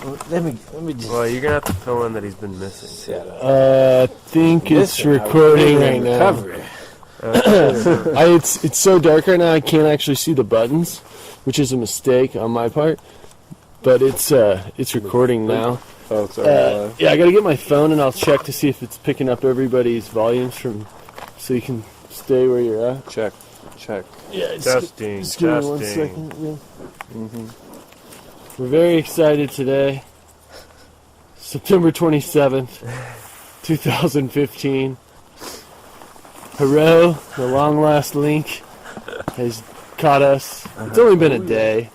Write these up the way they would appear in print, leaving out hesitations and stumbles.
Let me just... Well, you're going to have to fill in that he's been missing. I think it's recording right now. It's so dark right now I can't actually see the buttons, which is a mistake on my part. But it's recording now. Oh, it's already yeah, I gotta get my phone and I'll check to see if it's picking up everybody's volumes so you can stay where you're at. Check. Yeah, Testing. Just give me 1 second. Yeah. We're very excited today. September 27th, 2015. Herro, the long last link, has caught us. It's only been a day.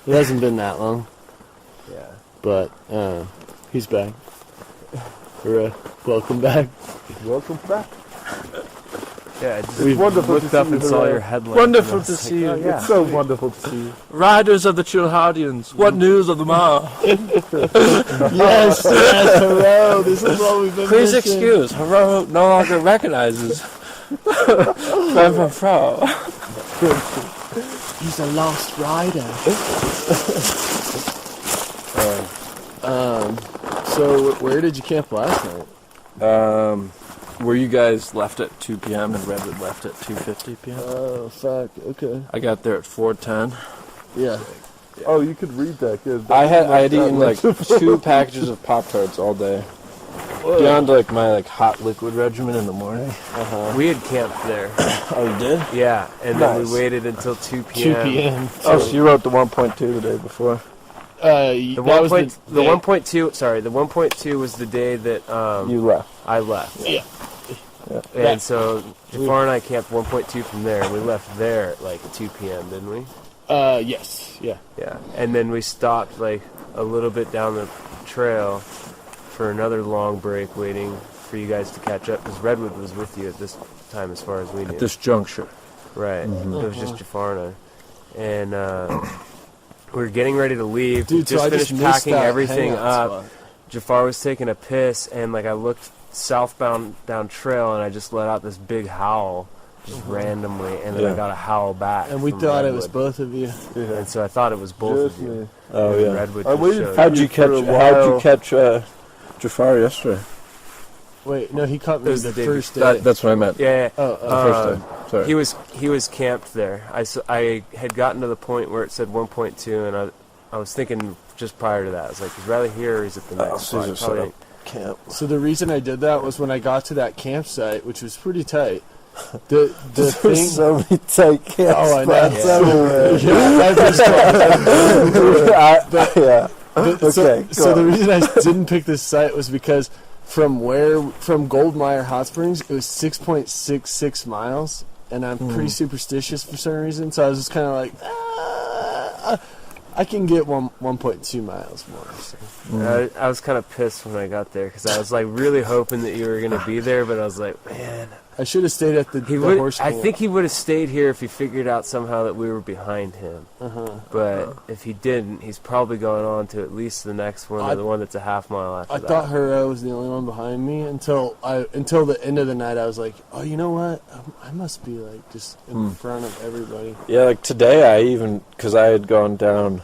It hasn't been that long. Yeah. But he's back. Herro, welcome back. Welcome back. Yeah, I just wonderful looked to up see and you, saw Herro. your headline. Wonderful to see you. It's so wonderful to see you. Riders of the Chilhardians, what news of the morrow? Yes, Herro, this is what we've been Please missing. excuse, Herro no longer recognizes Reverend Fro. He's a lost rider. So where did you camp last night? Were you guys left at 2 p.m. and Redwood left at 2:50 p.m.? Oh, fuck. Okay. I got there at 4:10. Yeah. Oh, you could read that. Good. I had eaten like 2 packages of Pop-Tarts all day. Beyond like my hot liquid regimen in the morning. We had camped there. Oh, you did? Yeah, and then Nice. we waited until 2 2 p.m. p.m. Oh, so you wrote the 1.2 the day before. The 1.2 was the day that You left. I left. Yeah. And so Jafar and I camped 1.2 from there, and we left there at 2 p.m., didn't we? Yes. Yeah. Yeah. And then we stopped a little bit down the trail for another long break, waiting for you guys to catch up, because Redwood was with you at this time as far as we knew. At this juncture. Right. It was just Jafar and I. And we were getting ready to leave. Dude, we just so I finished just missed packing that everything hangout up. spot. Jafar was taking a piss, and I looked southbound down trail, and I just let out this big howl, just randomly, and then I got a howl back. And we from thought Redwood. it was both of you. And so I thought it was both Just of you. me. Oh, And yeah. Redwood I just waited showed for up. How'd you catch Jafar yesterday? Wait, no, he caught It me was the the day first day. That's what I meant. Yeah. Oh, The first day. Sorry. He was camped there. I had gotten to the point where it said 1.2, and I was thinking just prior to that, I was like, he's rather here or he's at the next spot. Caesar set Probably up camp. So the reason I did that was when I got to that campsite, which was pretty tight. The There's thing. so many tight camp Oh, I know. spots everywhere. Yeah, Okay, so the reason I didn't pick this site was because from Goldmeyer Hot Springs, it was 6.66 miles, and I'm pretty superstitious for some reason. So I was just kind of like, I can get 1.2 miles more. So. I was kind of pissed when I got there, because I was really hoping that you were going to be there, but I was like, man. I should have stayed at the horse I pool. think he would have stayed here if he figured out somehow that we were behind him. But if he didn't, he's probably going on to at least the next one, or the one that's a half mile after I that. thought Herro was the only one behind me until the end of the night. I was like, oh, you know what? I must be just in front of everybody. Yeah, today because I had gone down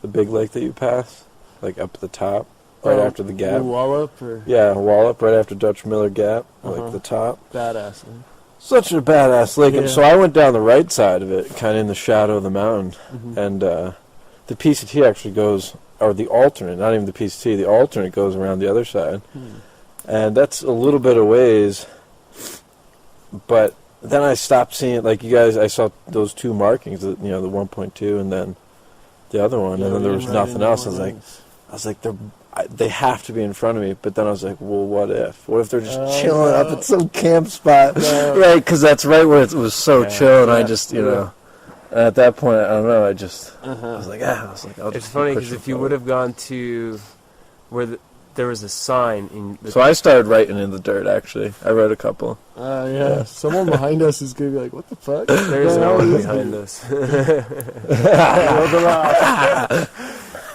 the big lake that you passed, up at the top, right after the gap. Wallop or Yeah, Wallop, right after Dutch Miller Gap, the top. badass. Man. Such a badass lake. And Yeah. so I went down the right side of it, kind of in the shadow of the mountain. And the PCT actually goes, or the alternate, not even the PCT, the alternate goes around the other side. And that's a little bit of ways. But then I stopped seeing it. You guys, I saw those 2 markings, the 1.2 and then the other one. And then there was nothing else. I was like, they have to be in front of me. But then I was like, well, what if? What if they're just chilling up at some camp spot? Right, because that's right where it was so chill, and I just, at that point, I don't know, I was like, I'll just It's funny, because if you would have gone to where there was a sign in the So I started writing in the dirt, actually. I wrote a couple. Yeah. Someone behind us is going to be like, what the fuck? There's no one behind us.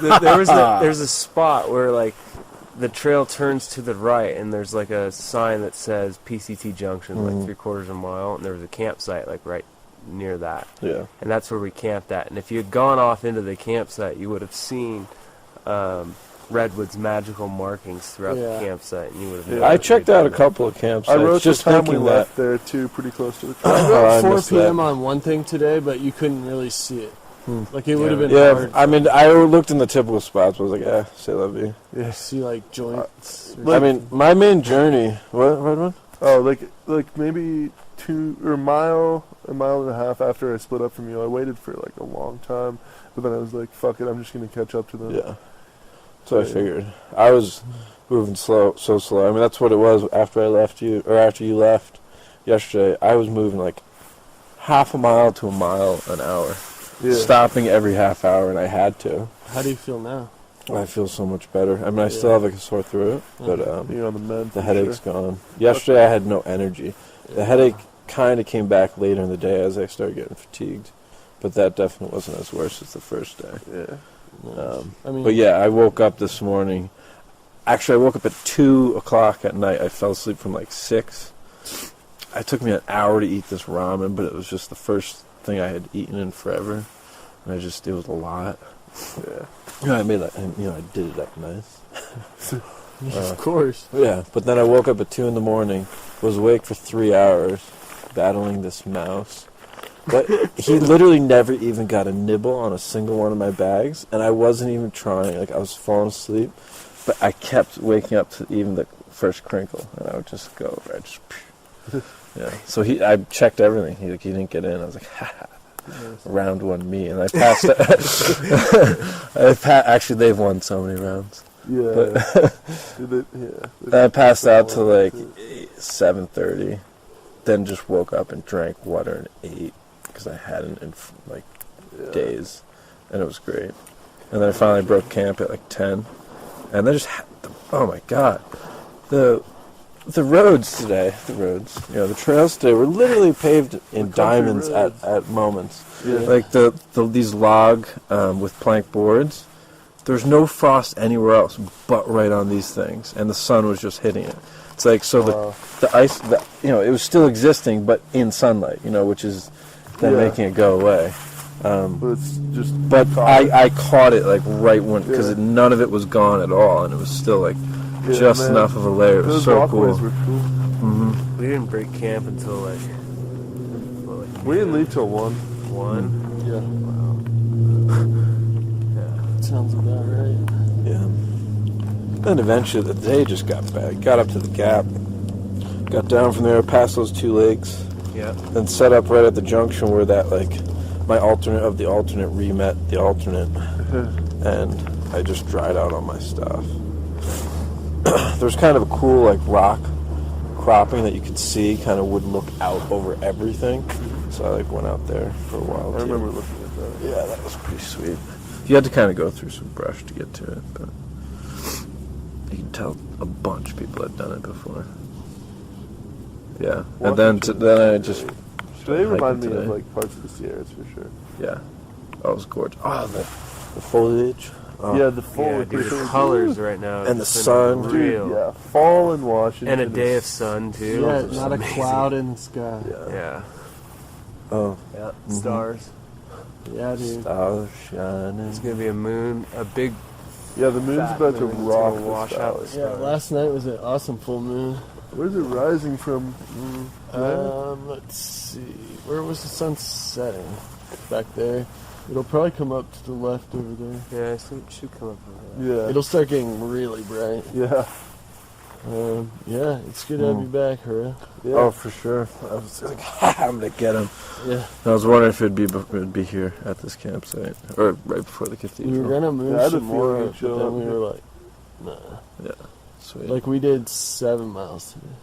There's a spot where the trail turns to the right, and there's a sign that says PCT Junction, 3/4 of a mile, and there was a campsite right near that. Yeah. And that's where we camped at. And if you had gone off into the campsite, you would have seen Redwood's magical markings throughout the campsite, and you would have. Yeah. I checked out a couple of campsites. I wrote just the time we thinking left that. there too, pretty close to the I time. wrote I 4 missed p.m. that. on one thing today, but you couldn't really see it. Like it would have been Yeah, hard I mean, I looked in the typical spots. I was like, say love you. to see like joints. I mean, my main journey. What, Redwood? Oh, like maybe a mile and a half after I split up from you. I waited for like a long time, but then I was like, fuck it, I'm just gonna catch up to them. Yeah. That's what I figured. I was moving so slow. I mean, that's what it was after I left you, or after you left yesterday. I was moving like half a mile to a mile an hour, stopping every half hour, and I had to. How do you feel now? I feel so much better. I mean, I still have like a sore throat, but You're on the med. the headache's gone. Yesterday I had no energy. The headache kind of came back later in the day as I started getting fatigued, but that definitely wasn't as worse as the first day. Yeah. I mean, But yeah, I woke up this morning. Actually, I woke up at 2 o'clock at night. I fell asleep from like 6. It took me an hour to eat this ramen, but it was just the first thing I had eaten in forever. And it was a lot. Yeah. I made I did it up nice. of course. Yeah, but then I woke up at 2 in the morning, was awake for 3 hours, battling this mouse. But he literally never even got a nibble on a single one of my bags, and I wasn't even trying. Like, I was falling asleep, but I kept waking up to even the first crinkle, and I would just go, yeah. So I checked everything. He didn't get in. I was like, ha. Round one me, and I passed. Actually, they've won so many rounds. Yeah. I passed out to like 7:30, then just woke up and drank water and ate because I hadn't in like days, and it was great. And then I finally broke camp at like 10, and then oh my god, the roads today, the trails today were literally paved in diamonds at moments. Yeah. Like these log with plank boards. There's no frost anywhere else but right on these things, and the sun was just hitting it. It's like the ice, it was still existing, but in sunlight, which is then making it go away. But it's just. But I caught it like right when because none of it was gone at all, and it was still like just enough of a layer. It was so cool. Were cool. Mm-hmm. We didn't break camp until like. We didn't leave till 1. 1. Yeah. Yeah. Sounds about right. Yeah. Then eventually the day just got bad. Got up to the gap, got down from there, past those 2 lakes, Yeah. then set up right at the junction where that my alternate of the alternate re-met the alternate, and I just dried out all my stuff. There's kind of a cool rock cropping that you could see, kind of would look out over everything. So I went out there for a while. I remember looking at that. Yeah, that was pretty sweet. You had to kind of go through some brush to get to it, but you can tell a bunch of people had done it before. Yeah, and then I just. They remind me today. of parts of the Sierras for sure. Yeah, that was gorgeous. Oh, the foliage. Oh. Yeah, the foliage. Dude, the colors right now. And the it's been sun. real. Dude, yeah, fall in Washington. And a day of sun too. Yeah, It's not amazing. a cloud in the sky. Yeah. Oh, Yeah. Mm-hmm. Stars. Yeah, dude. stars shining. It's gonna be a moon, a big. Yeah, the moon's fat about to moon. It's rock gonna the wash out the stars. Yeah, last night was an awesome full moon. Where's it rising from? Let's see. Where was the sun setting? Back there. It'll probably come up to the left over there. Yeah, it should come up over there. Yeah. It'll start getting really bright. Yeah. Yeah, it's good to have you back, Herro. Yeah. Oh, for sure. I was like, I'm gonna get him. Yeah. I was wondering if it'd be here at this campsite or right before the We cathedral. were gonna move Yeah, I had a some more, feeling but it'd show then up. we were like, nah. Yeah, sweet. Like we did 7 miles today.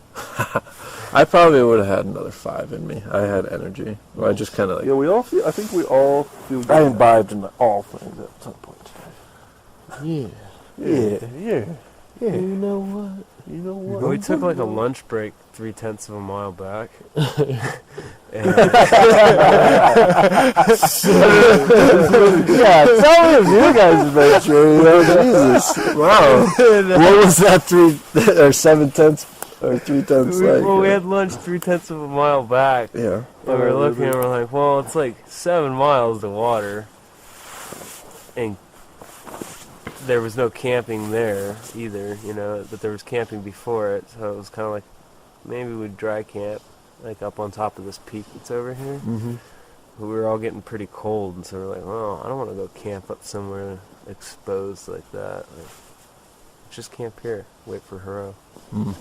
I probably would have had another 5 in me. I had energy. I just kind of Yeah, we all feel. I think we all feel. Good. I imbibed in all things at some point today. Yeah. Yeah. You know what? You know what? Well, we took like a lunch break 0.3 of a mile back. And Yeah, tell me of you guys' adventure. Jesus. Wow. What was that 3 or 7/10 or 3/10 like? well, we had lunch 0.3 of a mile back. Yeah. And we were looking and we're like, well, it's like 7 miles to water. And there was no camping there either, but there was camping before it, so it was kind of like maybe we'd dry camp, like up on top of this peak that's over here. Mm-hmm. But we were all getting pretty cold, and so we're like, well, I don't want to go camp up somewhere exposed like that. Like, just camp here, wait for Herro. Mm.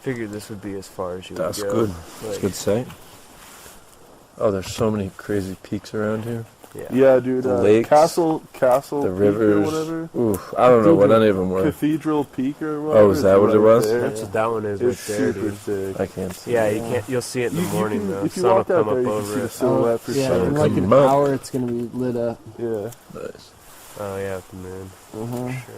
Figured this would be as far as you would That's go. good. Like, That's a good sight. Oh, there's so many crazy peaks around here. Yeah, dude. The lakes, Castle, the Peak or rivers. whatever. Oof, I don't know what any of them were. Cathedral Peak or whatever. Oh, is that what it was? there. That's what that one is It's right there, super dude. sick. I can't see. Yeah, it. you'll see it in the morning though. If you Sun will walk out come there, up you can over see the it. silhouette for yeah, sure. in like an Come up. hour it's gonna be lit up. Yeah. Nice. Oh yeah, with the moon. Uh-huh. Sure.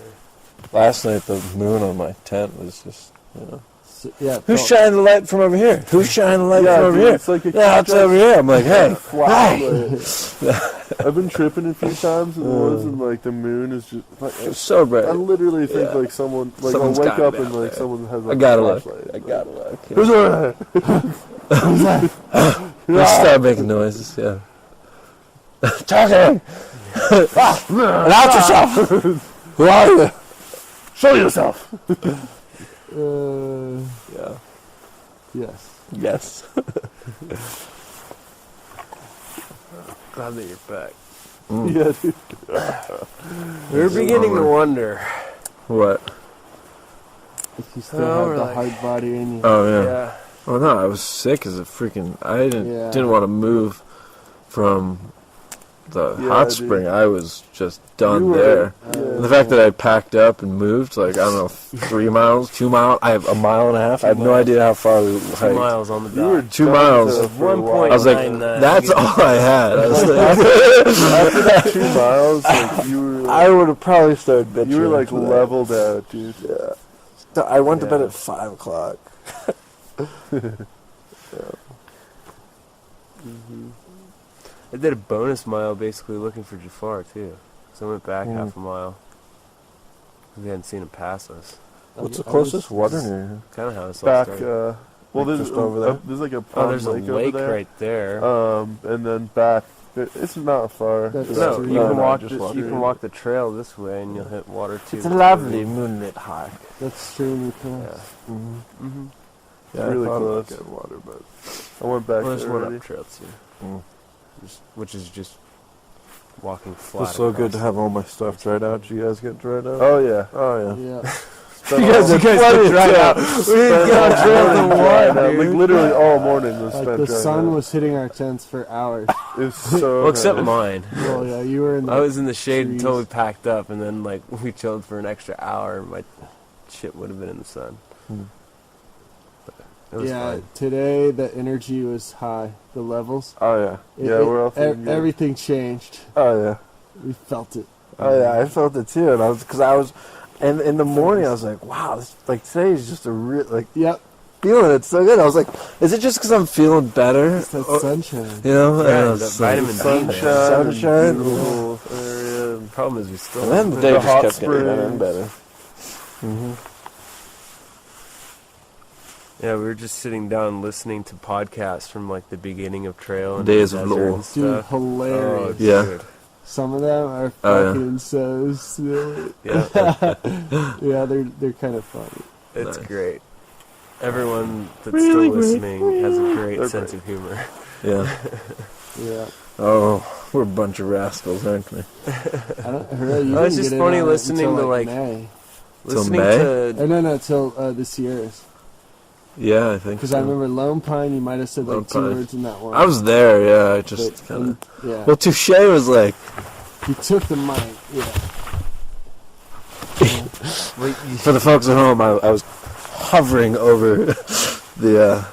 Last night the moon on my tent was just, So, yeah. Who's felt- shining the light from over here? Who's shining the light Yeah, from over dude, here? it's like a Yeah, it's over here. I'm like, hey, I've been tripping a few times in the woods, and like the moon is just like it's so bright. I literally think Yeah. like someone like Someone's I'll wake gotta up be and out like there. someone has I like gotta a look. flashlight. I gotta look. Yeah. Who's over there? Let's start making noises. Yeah. Talking. Announce yourself. Who are you? Show yourself. Yeah. Yes. Yes. Glad that you're back. Mm. Yeah, dude. We were beginning to wonder. What? If you still Oh, have we're the like- hard body in you. Oh yeah. Yeah. Oh no, I was sick as a freaking. I Yeah. didn't want to move from the Yeah, hot dude. spring. I was just done You were- there. Yeah. And the fact that I packed up and moved, like, I don't know, 3 miles, 2 miles, I have a mile and a half. I have no idea how far we 2 hiked. miles on the You were dot. 2 done miles. for a One while. point. I was like, 9, that's all I had. I was like, After that 2 miles, like you were, I would have probably started bitching. you were like after that. leveled out, dude. Yeah. So I went to bed Yeah. at 5 o'clock. I did a bonus mile basically looking for Jafar too. So I went back half a mile. We hadn't seen him pass us. What's the I closest was- water near here? Kind of how this all Back, started. well, Like there's just over there? There's like a Oh, pond there's a lake lake over there. right there. And then back. It's not far. That's It's no, true. you No, can no, walk. just You walk. can walk the trail this way, and you'll hit water too. It's a lovely moonlit hike. That's extremely close. Yeah. Mm-hmm. Mm-hmm. Yeah, really I thought close. about getting water, but I went back Well, there's there one already. up trail too, mm. which is just walking flat. It was so good across. to have all my stuff dried out. Did you guys get dried out? Oh yeah. Oh, yeah. Yeah. Spent You guys all- get dried out. We spent didn't get all on trail morning the drying water, out. Like dude. literally all morning was Like spent the drying sun out. was hitting our tents for hours. It was so Well, except nice. mine. Well, yeah, you were in the I was in the shade trees. until we packed up, and then like we chilled for an extra hour. And my shit would have been in the sun. Hmm. But it was Yeah, fine. today the energy was high. The levels. Oh, yeah. Yeah, we're all feeling good. everything changed. Oh, yeah. We felt it. Oh, yeah. I felt it, too. And I was, and in the morning, I was like, wow, this, like, today is just a real, like, Yep. feeling it so good. I was like, is it just because I'm feeling better? It's that Or- sunshine. You know? Yeah, And I the was like, vitamin D, Sunshine, man. Sunshine. and beautiful area. The problem is we still. And then the The day just hot kept getting better and springs. better. Mm-hmm. Yeah, we were just sitting down listening to podcasts from like the beginning of trail and Days the of desert lore. and Dude, stuff. hilarious. Yeah. dude. Some of them are Oh, yeah. fucking so silly. Yeah, Yeah, they're kind of funny. it's Nice. great. Everyone that's Really still great. listening has a great They're sense great. of humor. Yeah. Yeah. Oh, we're a bunch of rascals, aren't we? I don't, Herro, you Oh, it's didn't just get in funny on it listening until, to, like- May. Till Listening May? to No, till the Sierras. Yeah, I think Because so. I remember Lone Pine, you might have said Lone like 2 Pine. words in that one. I was there, yeah. I just But- kind of. Yeah. Well, Touche was like, You took the mic. Yeah. for the folks at home, I was hovering over the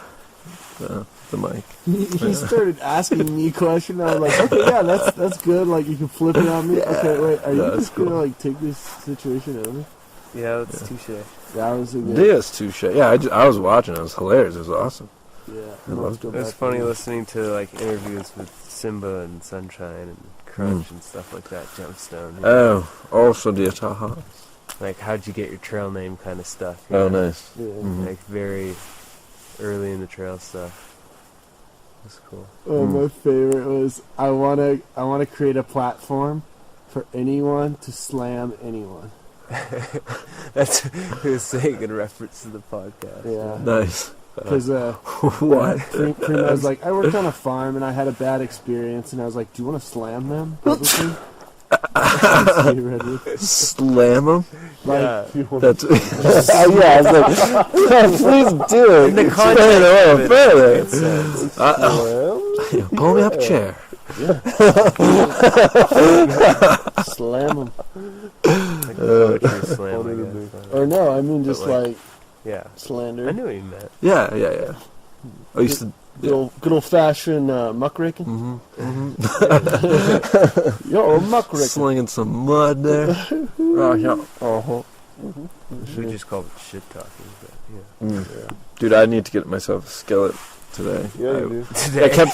mic. He started asking me questions. I was like, okay, yeah, that's good. Like, you can flip it on me. Yeah. Okay, wait, are you That's just gonna cool. like take this situation over? yeah, that's touche. That was a good. Yes, Touche. Yeah, I was watching. It was hilarious. It was awesome. Yeah, I loved It was funny listening to like interviews with Simba and Sunshine and Crunch and stuff like that. Gemstone. Oh, also the Ataha. Like, how'd you get your trail name kind of stuff. Oh, know? nice. Yeah. Mhm. Like very early in the trail stuff. That's cool. Oh, my favorite was I wanna create a platform for anyone to slam anyone. That's what he was saying in reference to the podcast. Yeah. Nice. Because What? Primo was like, I worked on a farm and I had a bad experience, and I was like, do you want to slam them publicly? Redwood. Slam him? Like, Yeah. That's yeah. I was like, please do it. In the It's context fair, of it, fair. it says. Pull me up a chair. slam them. Like poetry slam, I guess. Or no, I mean just But, like Yeah. slander. I knew what you meant. Yeah. I used to. Good old fashioned muckraking. Mm-hmm. Yo, muckraking. Slinging some mud there. Oh, yeah. Uh-huh. We just called it shit talking. But yeah. Dude, I need to get myself a skillet today. Yeah, you do. Today. I kept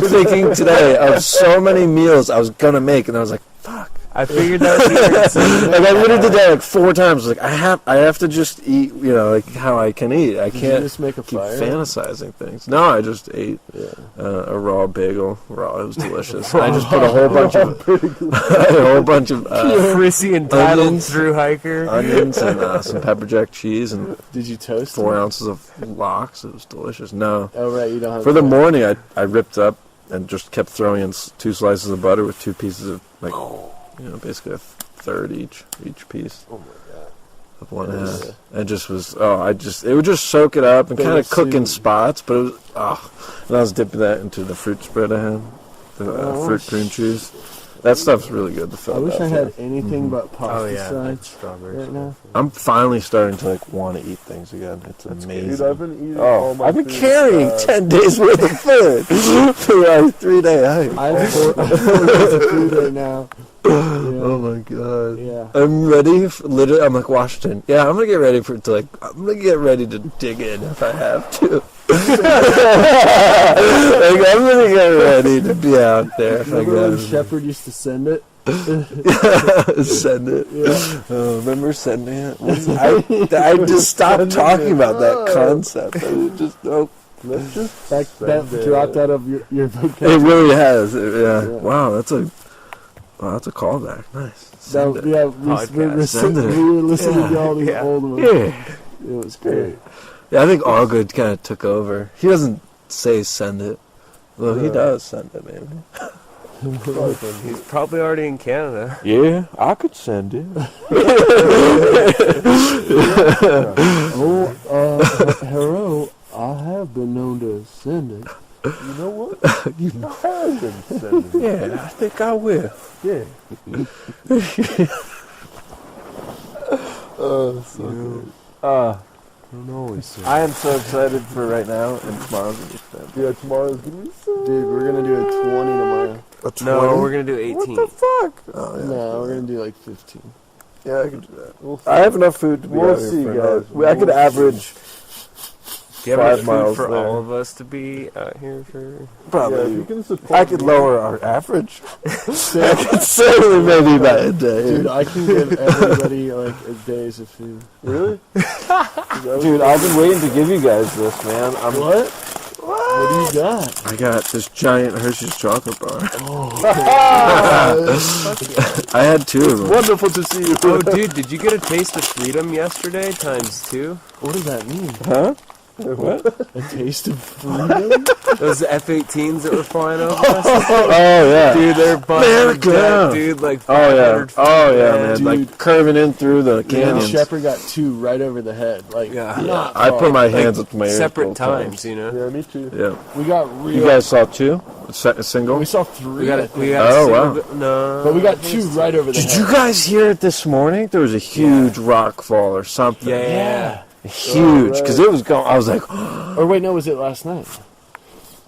thinking today of so many meals I was gonna make, and I was like, fuck. I figured that was the answer. Like I literally did that like 4 times. Like I have to just eat, like how I can eat. I Did you can't just make a keep fire? fantasizing things. No, I just ate Yeah. a raw bagel. Raw, it was delicious. I just put a whole bunch of Prissy entitled onions. through hiker. onions and some pepper jack cheese and Did you toast 4 them? ounces of lox. It was delicious. No, Oh right, you don't have for the that. morning I ripped up and just kept throwing in 2 slices of butter with 2 pieces of basically a third each piece. Oh my god. Of one Yeah. half. It just was. It would just soak it up and Big kind of cook in soup. spots, but it was. And I was dipping that into the fruit spread I had, the fruit cream cheese. That stuff's really good to fill. I wish I had anything Mhm. but pasta Oh yeah, sides that's strawberries. right now. I'm finally starting to want to eat things again. It's amazing. Dude, I've been eating all Oh, my I've been food, carrying 10 days worth of food for a 3-day hike. I have 4 days of food right now. Oh my god. Yeah. I'm ready. Literally, I'm like Washington. Yeah, I'm gonna get ready for it to I'm gonna get ready to dig in if I have to. I'm gonna get ready to be out there if I Remember when got Shepard used to send it? Send it. Yeah. Remember sending it? I just stopped talking about that concept. I was just Let's just That send it. dropped out of your It vocabulary. really has. Yeah. Yeah. Wow, that's a callback. Nice. Send it. Yeah, Podcast. Send it. we were listening to all these Yeah. old ones. Yeah. It was great. Yeah, I think Allgood kind of took over. He doesn't say send it. Well, he Yeah. does send it, maybe. He's probably already in Canada. Yeah, I could send it. Herro, I have been known to send it. You know what? You have been sending it. Yeah, I think I will. Yeah. So good. Don't always. I am so excited for right now, and tomorrow's gonna be fun. Yeah, tomorrow's gonna be so. Dude, we're gonna do a 20 tomorrow. No, we're gonna do 18. What the fuck? Oh, yeah. No, we're gonna do like 15. Yeah, I can do that. We'll see. I have enough food to be We'll out here see, for guys. an hour. I could We'll average Do you have 5 enough miles food for there. all of us to be out here for? Yeah, if probably. you can support I could me. lower our average. I could certainly maybe by a day. Dude, I can give everybody like a days of food. Really? Dude, I've been waiting to give you guys this, man. What? What do you got? I got this giant Hershey's chocolate bar. I had 2 of them. Wonderful to see you. Oh, dude, did you get a taste of freedom yesterday? ×2. What does that mean? Huh? What? A taste of freedom? Those F-18s that were flying over us. Oh, yeah. Dude, they're busting America. dead, dude. Like Oh, yeah. 500 feet, Oh, yeah, man. Dude. Like curving in through the Yeah, canyons. Shepard got 2 right over the head. Like, Yeah. not I far. put my hands up to my ears. Separate both times, you know. Yeah, me too. Yeah. We got real. You guys saw 2? A single? We saw 3. We got I it. think. We got. Oh, a single wow. No. But we got 2 right over the Did head. you guys hear it this morning? There was a huge rock fall or something. Yeah. Huge. Because it was going. I was like, Or wait, no, was it last night?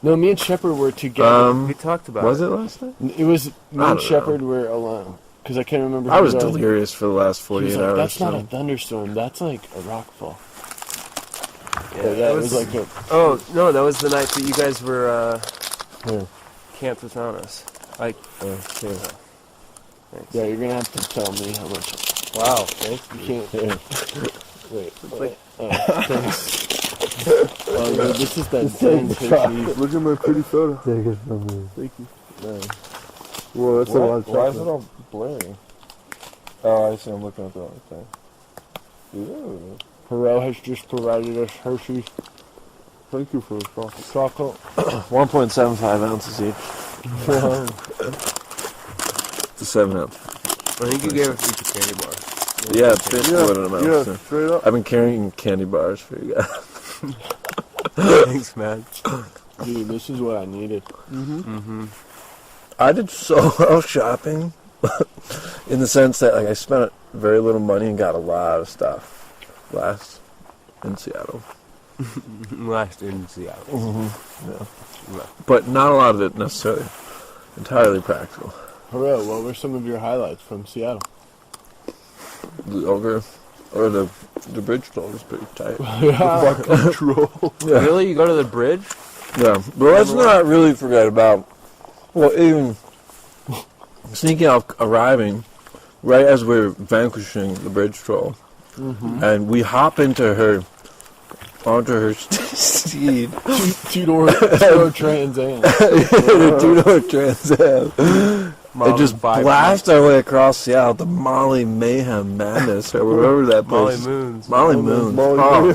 No, me and Shepard were together. We talked about was it. it last night? It was me I and don't Shepard were alone. Because I can't remember. I who was the- delirious for the last He 48 was like, hours. that's not a so- thunderstorm. That's like a rock fall. Yeah, But yeah, it was like a. Oh no, that was the night that you guys were Yeah. camped without us. Like, Thanks. thanks. Yeah, you're gonna have to tell me how much. Wow, thanks. You can't. Yeah. Wait. Like- Thanks. Oh, dude, this is that dang Hershey's. Look at my pretty photo. Take it from me. Thank you. No. Well, that's a lot of Why is it chocolate. all blurry? Oh, I see. I'm looking at the wrong thing. Ooh. Herro has just provided us Hershey's Thank you for the chocolate. chocolate. 1.75 ounces each. It's a 7 ounce. I think you gave us each a candy bar. Yeah, it's basically what it amounts Yeah, to. straight up. I've been carrying candy bars for you guys. Thanks, man. Dude, this is what I needed. I did so well shopping, in the sense that like I spent very little money and got a lot of stuff last in Seattle. Last in Seattle. Yeah. But not a lot of it necessarily entirely practical. Herro, what were some of your highlights from Seattle? The bridge toll was pretty tight. Control. Yeah. Really? You go to the bridge? Yeah, but let's not really forget about, well, even sneaking out, arriving right as we're vanquishing the bridge troll, and we hop onto her steed, Two-door Trans Am. the two-door Trans Am, and just blast our way across Seattle to Molly Mayhem Madness, or wherever that Molly place. Moons. Molly Moons. Molly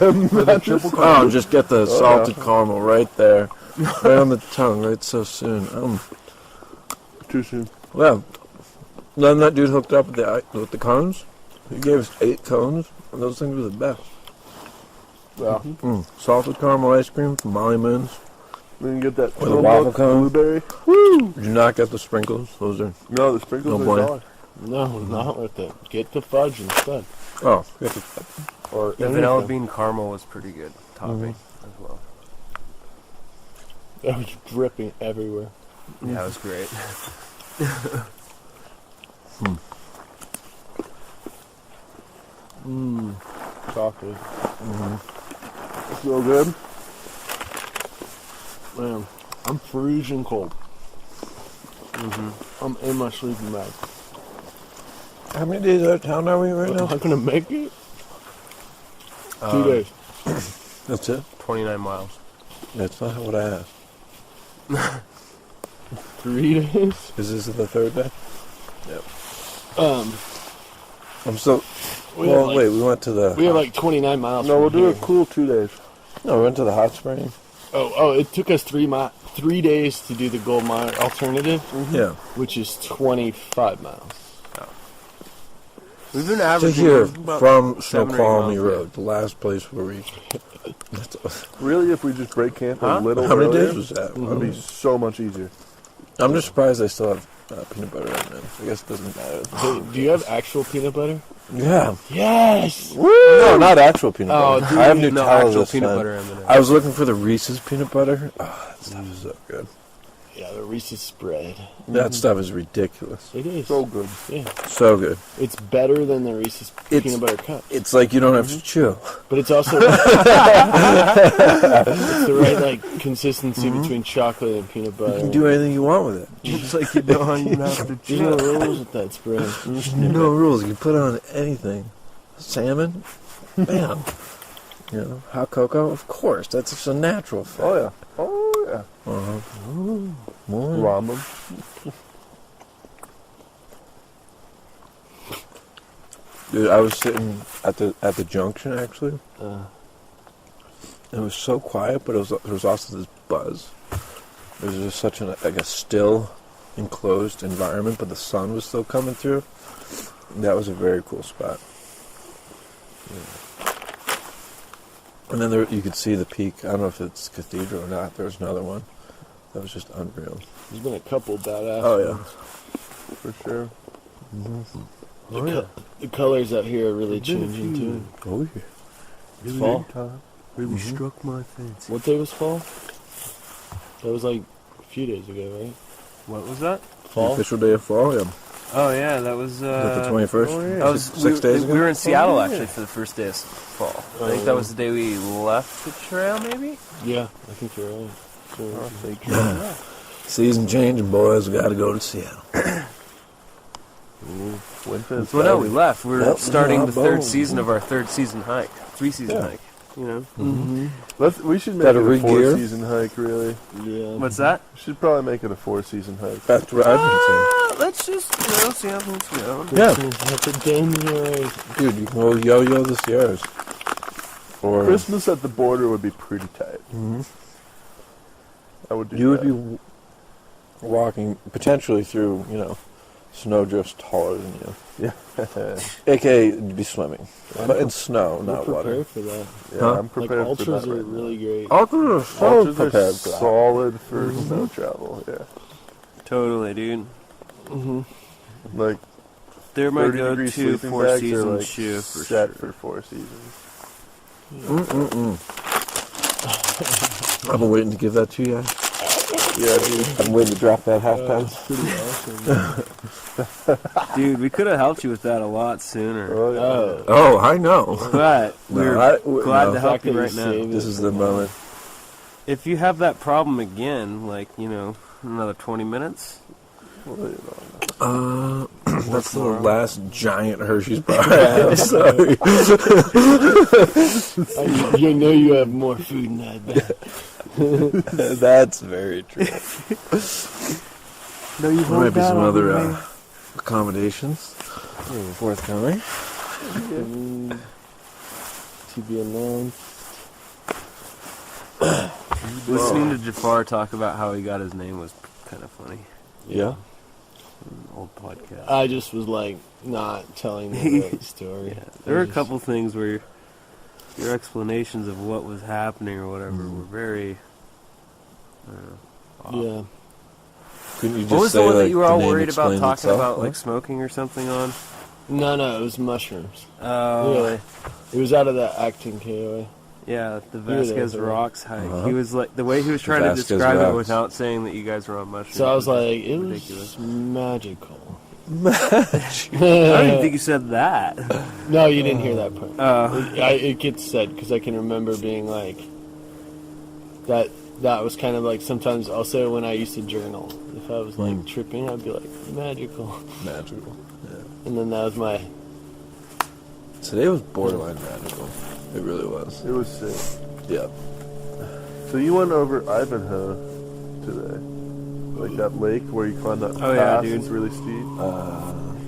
Oh, just get the salted caramel right there, right on the tongue, right so soon. Too soon. Well, then that dude hooked up with the cones. He gave us 8 cones, and those things were the best. Yeah. Salted caramel ice cream from Molly Moons. Then you get that With a waffle cone. blueberry. Do not get the sprinkles. Those are... No, the sprinkles No are boy. gone. No, not with it. Get the fudge instead. Oh, you have to... Or The vanilla bean caramel was pretty good topping as well. That was dripping everywhere. Yeah, it was great. Chocolate. So good. Man, I'm freezing cold. I'm in my sleeping bag. How many days out of town are we right Am now? I gonna make it? 2 days. That's it? 29 miles. That's not what I asked. 3 days? Is this the third day? Um, I'm so... we Well, have like, wait, we went to the... we have like 29 miles. No, from we'll do a here. cool 2 days. No, we went to the hot spring. Oh, it took us 3 days to do the Gold Mile alternative, Yeah. which is 25 miles. We've been To averaging here, about from 7 or 8 Snoqualmie miles. Road, the last place where we... Really, if we just break camp Huh? a little How many earlier, days was that? it'd be so much easier. I'm just surprised they still have peanut butter M&Ms. I guess it doesn't matter. Hey, do you have actual peanut butter? Yeah. Yes! No, not actual peanut Oh, butter. dude, I have Nutella No, actual this peanut time. butter M&Ms. I was looking for the Reese's peanut butter. Oh, that stuff is so good. Yeah, the Reese's spread. That stuff is ridiculous. It is. So good. Yeah. So good. It's better than the Reese's It's- peanut butter cup. It's like you don't have to chew. But it's also it's the right like consistency between chocolate and peanut butter. You can do anything you want with it. It's like you don't even have to There's no rules with that spread. There's no rules. You can put it on anything. Salmon? Bam. You know, hot cocoa? Of course. That's just a natural thing. Oh, yeah. Oh, yeah. More. Ramen. Dude, I was sitting at the junction actually. It was so quiet, but there was also this buzz. It was just such a still, enclosed environment, but the sun was still coming through. That was a very cool spot. And then you could see the peak. I don't know if it's cathedral or not. There was another one. That was just unreal. There's been a couple badass. Oh, yeah. ones. For sure. The colors out here are really changing too. Oh, yeah. It's fall. Really struck my fancy. What day was fall? That was like a few days ago, right? What was that? The Fall. official day of fall, yeah. Oh yeah, that was. Was that the 21st? oh, yeah. That was Six days ago? We were in Seattle actually for the first day of fall. I think that Oh. was the day we left the trail, maybe. Yeah, I think you're right. So, Season changing, boys. We got to go to Seattle. Winter. Well, no, we left. We were Yep. starting the Yeah, third boom. season of our third season hike, 3-season Yeah. hike. you know. Mm-hmm. We should make Gotta it a re-gear? 4-season hike, really. Yeah. What's that? We should probably make it a 4-season hike. That's what I've been Let's just, see how things go. saying. Yeah. That's a dangerous. Dude, you can go yo-yo the Sierras. Or Christmas at the border would be pretty tight. Mhm. I would do You would that. be walking potentially through, snowdrifts taller than you. Yeah. AKA, you'd be swimming. But in snow, We're not water. prepared for that. Yeah, Huh? I'm Like prepared for ultras that are right now. really great. Ultras are so Ultras are prepared for that. solid for snow travel, yeah. Totally, dude. Mm-hmm. Like, They're my 30-degree go-to sleeping bags are four-season like shoe for set sure. for 4 seasons. I've been waiting to give that to you guys. Yeah, dude. I've been waiting to drop that half pound. Pretty awesome. Dude, we could have helped you with that a lot sooner. Oh, yeah. Oh. Oh, I know. But we're glad to help you Exactly, right now. save This it is for the now. moment. If you have that problem again, like, another 20 minutes, That's the last giant Hershey's bar I have. Sorry. You know you have more food than I bet. That's very true. no, you There might be some other accommodations forthcoming. To be announced. Listening to Jafar talk about how he got his name was kind of funny. Yeah. An old podcast. I just was like not telling the right story. Yeah, there were a couple things where your explanations of what was happening or whatever were very. Off. Yeah. Couldn't you just What was say, the one that like, you were all name worried about explains talking itself? about, What? like smoking or something on? No, it was mushrooms. Oh, Yeah. It was out of that acting KOA. yeah, the You were there Vasquez for that. Rocks hike. Uh-huh. He was like the way he was trying to Vasquez describe it Rocks. without saying that you guys were on mushrooms. So I was like, it ridiculous. was magical. I don't even think you said that. No, you didn't hear that part. Oh. It gets said because I can remember being like that. That was kind of like sometimes also when I used to journal. If I was like tripping, I'd be like magical, Magical. Yeah. and then that was my. Today was borderline magical. It really was. It was sick. Yeah. So you went over Ivanhoe today. Like that lake where you climb that Oh, yeah, pass, dude. it's really steep.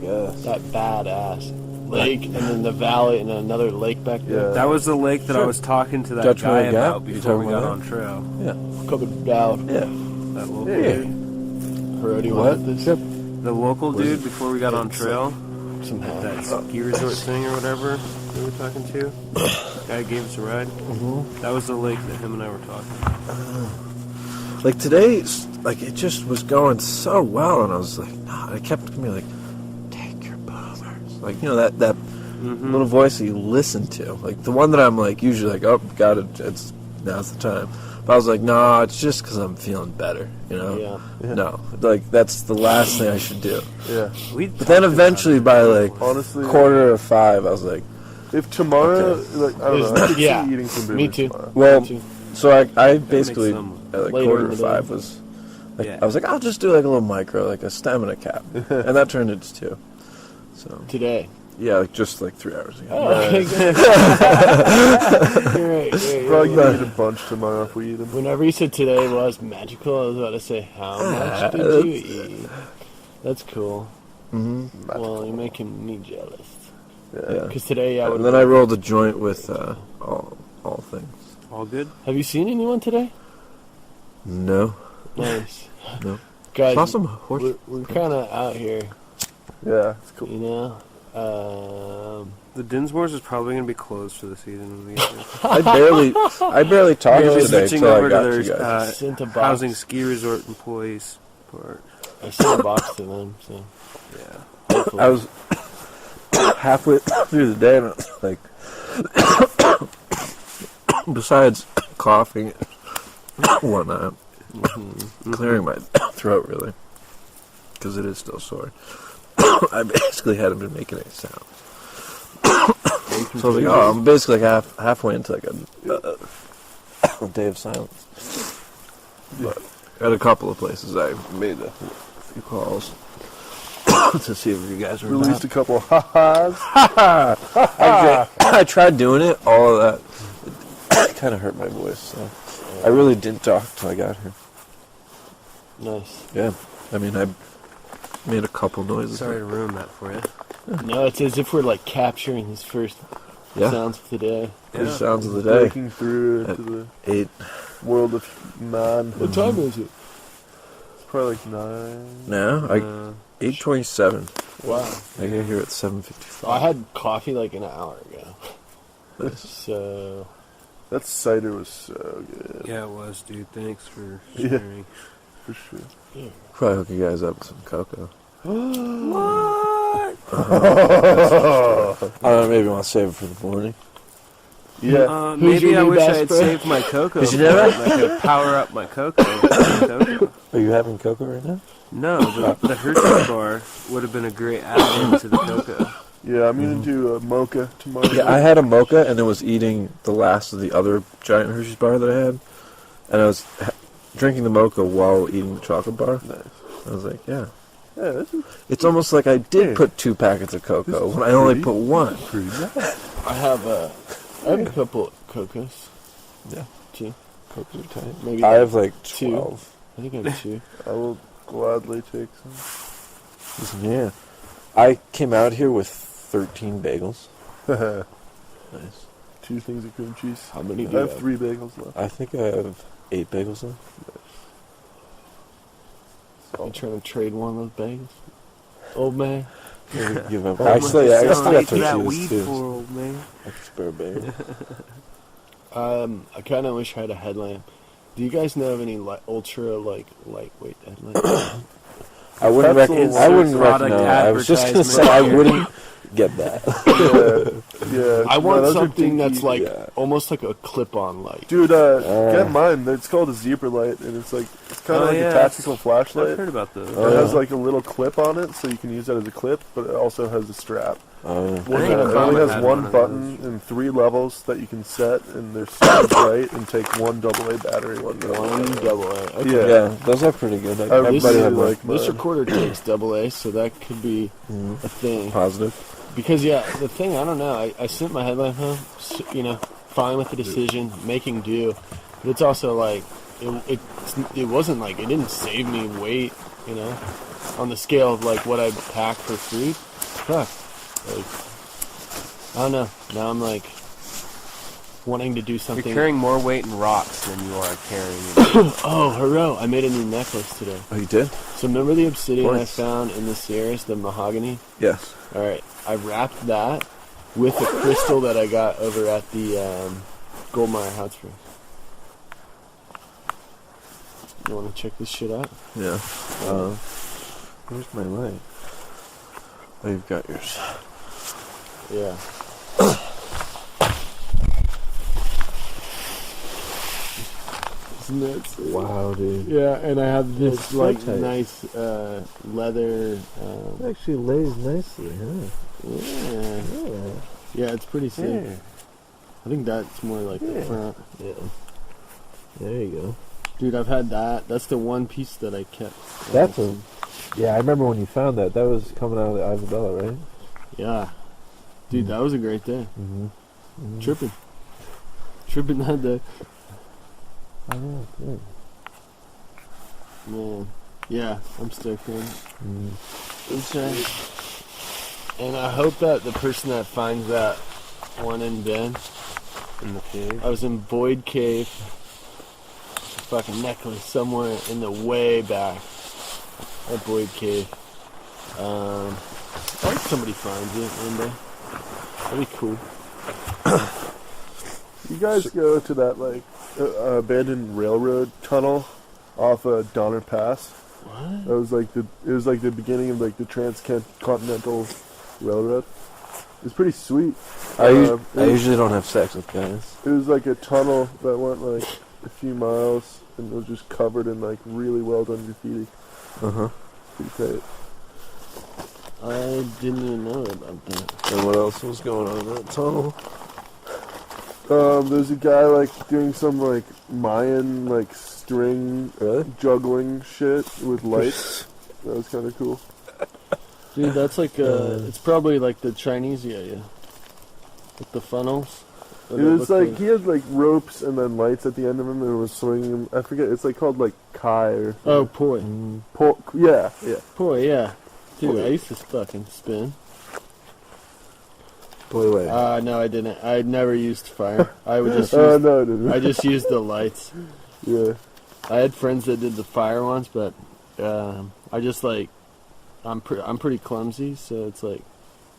Yes. That badass lake, and then the valley, and another lake back there. Yeah. That was the lake that I Sure. was talking to that Dutch guy Road Gap? about You before we talking got about on trail. Yeah. Coming down. Yeah. That local Yeah. dude. Herro, do you What? want this? Yep. The local dude before we got on trail. Somehow. That ski resort thing or whatever we were talking to. Guy gave us a ride. That was the lake that him and I were talking. Like today, like it just was going so well, and I was like, nah. It kept me like, take your boomers. Like that little voice that you listen to, like the one that I'm like usually like, oh, got it. It's now's the time. But I was like, no, it's just because I'm feeling better, Yeah. No, like that's the last thing I should do. Yeah. But then eventually, by like Honestly, quarter of 5, I was like, if tomorrow, like, I don't know, I could Yeah. see you eating some boomers Me too. tomorrow. well, Me too. so I basically some at like later quarter in of the day. 5 was like, Yeah. I was like, I'll just do like a little micro, like a stamina cap, and that turned into 2. So Today. yeah, like just like 3 hours ago. Oh, okay, good. Great. Probably gonna eat a bunch tomorrow if we eat them. Whenever you said today was magical, I was about to say, how much did you eat? That's cool. Mm-hmm. Well, you're making me jealous. Yeah. Because today I would. And then I rolled a joint with all things. All good? Have you seen anyone today? No, Nice. no. Guys, Saw some horse. we're kind of out here, Yeah, it's cool. you know? The Dinsmores is probably going to be closed for the season. When we get there. I barely talked We're gonna be today switching till I over got to you their guys. Sent a box. housing ski resort employees part. I sent a box to them, so. Yeah. hopefully. I was halfway through the day, and I was like, besides coughing and whatnot, clearing my throat really, because it is still sore. I basically hadn't been making any sound. So I was like, oh, I'm basically like halfway into like a day of silence. But at a couple of places, I made a few calls to see if you guys were Released a couple of ha-has. I tried doing it, all of that. it kind of hurt my voice, so I really didn't talk till I got here. Nice. Yeah, I mean, I made a couple noises. Sorry to ruin that for you. No, it's as if we're like capturing his first sounds of the day. First sounds of the day. Breaking through into the 8. world of man. What time is it? It's probably like 9. Now, 8:27. Wow. I get here at 7:55. I had coffee like an hour ago. So That cider was so good. Yeah, it was, dude. Thanks for Yeah. sharing. For sure. Probably hook you guys up with some cocoa. What? I don't know, maybe you want to save it for the morning. Yeah. Who's Maybe your I new wish I best had friend? saved my cocoa. Did you never? I could power up my cocoa. Are you having cocoa right now? No, the Hershey bar would have been a great add-in to the cocoa. Yeah, I'm going to do a mocha tomorrow. Yeah, I had a mocha and then was eating the last of the other giant Hershey's bar that I had. And I was drinking the mocha while eating the chocolate bar. Nice. I was like, yeah. Yeah, this is It's almost like I did Yeah. put 2 packets of cocoa This is when I only pretty- put 1. pretty nice. I have a couple cocos. Yeah. 2. Cocos are tight. Maybe I have like 2. 12. I think I have 2. I will gladly take some. Listen, yeah. I came out here with 13 bagels. Nice. Nice. 2 things of cream cheese. How many do I you have have? 3 bagels left. I think I have 8 bagels left. You trying to trade one of those bagels? Old man? Give up. Oh, Actually, I still got that tortillas weed too. for, old man. I can spare a bagel. I kind of wish I had a headlamp. Do you guys know of any ultra lightweight headlamps? I wouldn't That's recommend. a I wouldn't product recommend. I was just gonna say I wouldn't get that. Yeah. I want those are something that's dinky. like Yeah. almost like a clip-on light. Dude, get mine. It's called a zebra light, and it's kind of like a tactical I've flashlight. heard about those. It has like a little clip on it, so you can use that as a clip, but it also has a strap. Uh, I It think only Comet has had one one of button those. and 3 levels that you can set, and they're super bright and take 1 AA battery. One double A. Okay. Yeah. yeah, those are pretty good. I Everybody really had one. like This mine. recorder takes double A, so that could be a thing. Positive. Because the thing, I don't know. I sent my headlamp home, fine with the decision, making do. But it's also like it wasn't like it didn't save me weight, on the scale of like what I pack for food. Fuck. Like, I don't know. Now I'm like wanting to do something. You're carrying more weight in rocks than you are carrying. Oh, Herro! I made a new necklace today. Oh, you did? So remember the obsidian I Nice. found in the Sierras, the mahogany? Yes. All right, I wrapped that with a crystal that I got over at the Goldmeyer Hot Springs. You want to check this shit out? Yeah. Where's my light? Oh, you've got yours. Yeah. Isn't that sick? Wow, dude. Yeah, and I have this It's so tight. nice leather. It actually lays nicely, huh? Yeah. Yeah, it's pretty sick. Yeah. I think that's more like the Yeah. front. Yeah. There you go. Dude, I've had that. That's the one piece that I kept. That's a. Yeah, I remember when you found that. That was coming out of the Isabella, right? Yeah. Dude, that was a great day. Mm-hmm. Tripping that day. Oh, good. Man. Yeah, I'm stoked on it. Okay. And I hope that the person that finds that one in Ben, In the cave. I was in Boyd Cave, fucking necklace somewhere in the way back at Boyd Cave. I hope somebody finds it one day. That'd be cool. You guys go to that abandoned railroad tunnel off Donner Pass. What? That was like the beginning of like the transcontinental railroad. It was pretty sweet. I It usually don't have sex with guys. was like a tunnel that went like a few miles and it was just covered in like really well done graffiti. Uh-huh. Pretty tight. I didn't even know about that. And what else was going on in that tunnel? There's a guy like doing some like Mayan like string Really? juggling shit with lights. That was kind of cool. Dude, that's like it's probably like the Chinese area. With the funnels What It was looked like he had like ropes and then lights at the end of him and was swinging them. I forget. It's like called like kai or Oh, poi. yeah. Poi, yeah. Dude, I used to fucking spin. Boy, wait. No, I didn't. I never used fire. I would just Oh use, no, I didn't. I just used the lights. Yeah. I had friends that did the fire ones, but I just like I'm pretty clumsy, so it's like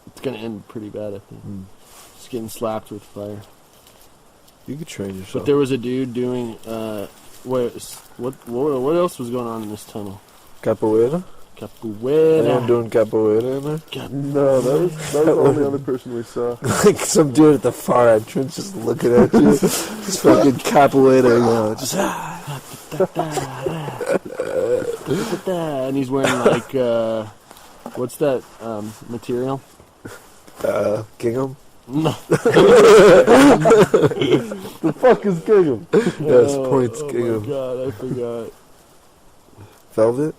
it's gonna end pretty bad. I think just getting slapped with fire. You could train yourself. But there was a dude doing what else was going on in this tunnel? Capoeira? Capoeira. Anyone doing capoeira in there? No, that was the only other person we saw. Like some dude at the far entrance just looking at you. Just fucking capoeira, you know. Just, and he's wearing like what's that material? gingham? No. The fuck is gingham? Yes, points Oh gingham. my god, I forgot. Velvet?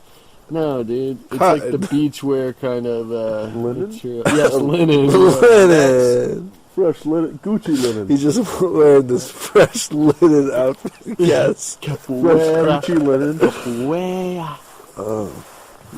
No, dude. It's Cotton. like the beachwear kind of Linen? material. Yes, linen. Linen! Fresh linen, Gucci linen. He's just wearing this fresh linen outfit. Yes. Fresh Capoeira. Gucci linen. Capoeira. Oh.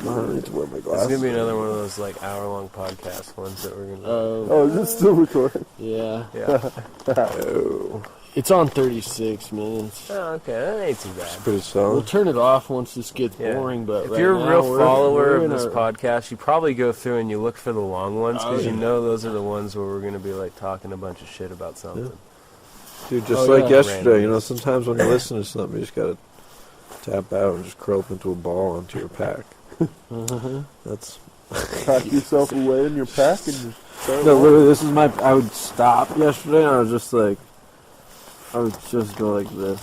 I need to wear my It's glasses. gonna be another one of those like hour-long podcast ones that we're gonna. Oh, is it still recording? Yeah. Yeah. Oh. It's on 36 minutes. Oh, okay, that ain't too bad. Pretty We'll solid. turn it off once this gets Yeah. boring, but If right you're a now real we're follower in of this our- podcast, you probably go through and you look for the long ones Oh, because you yeah. know those are the ones where we're gonna be like talking a bunch of shit about something. Dude, just Oh, like yeah. yesterday, you know, sometimes when you listen to something, you just gotta tap out and just curl up into a ball onto your pack. Uh-huh. That's... Pack yourself away in your pack and just start No, walking. literally, this is my... I would stop yesterday and I was just like... I would just go like this.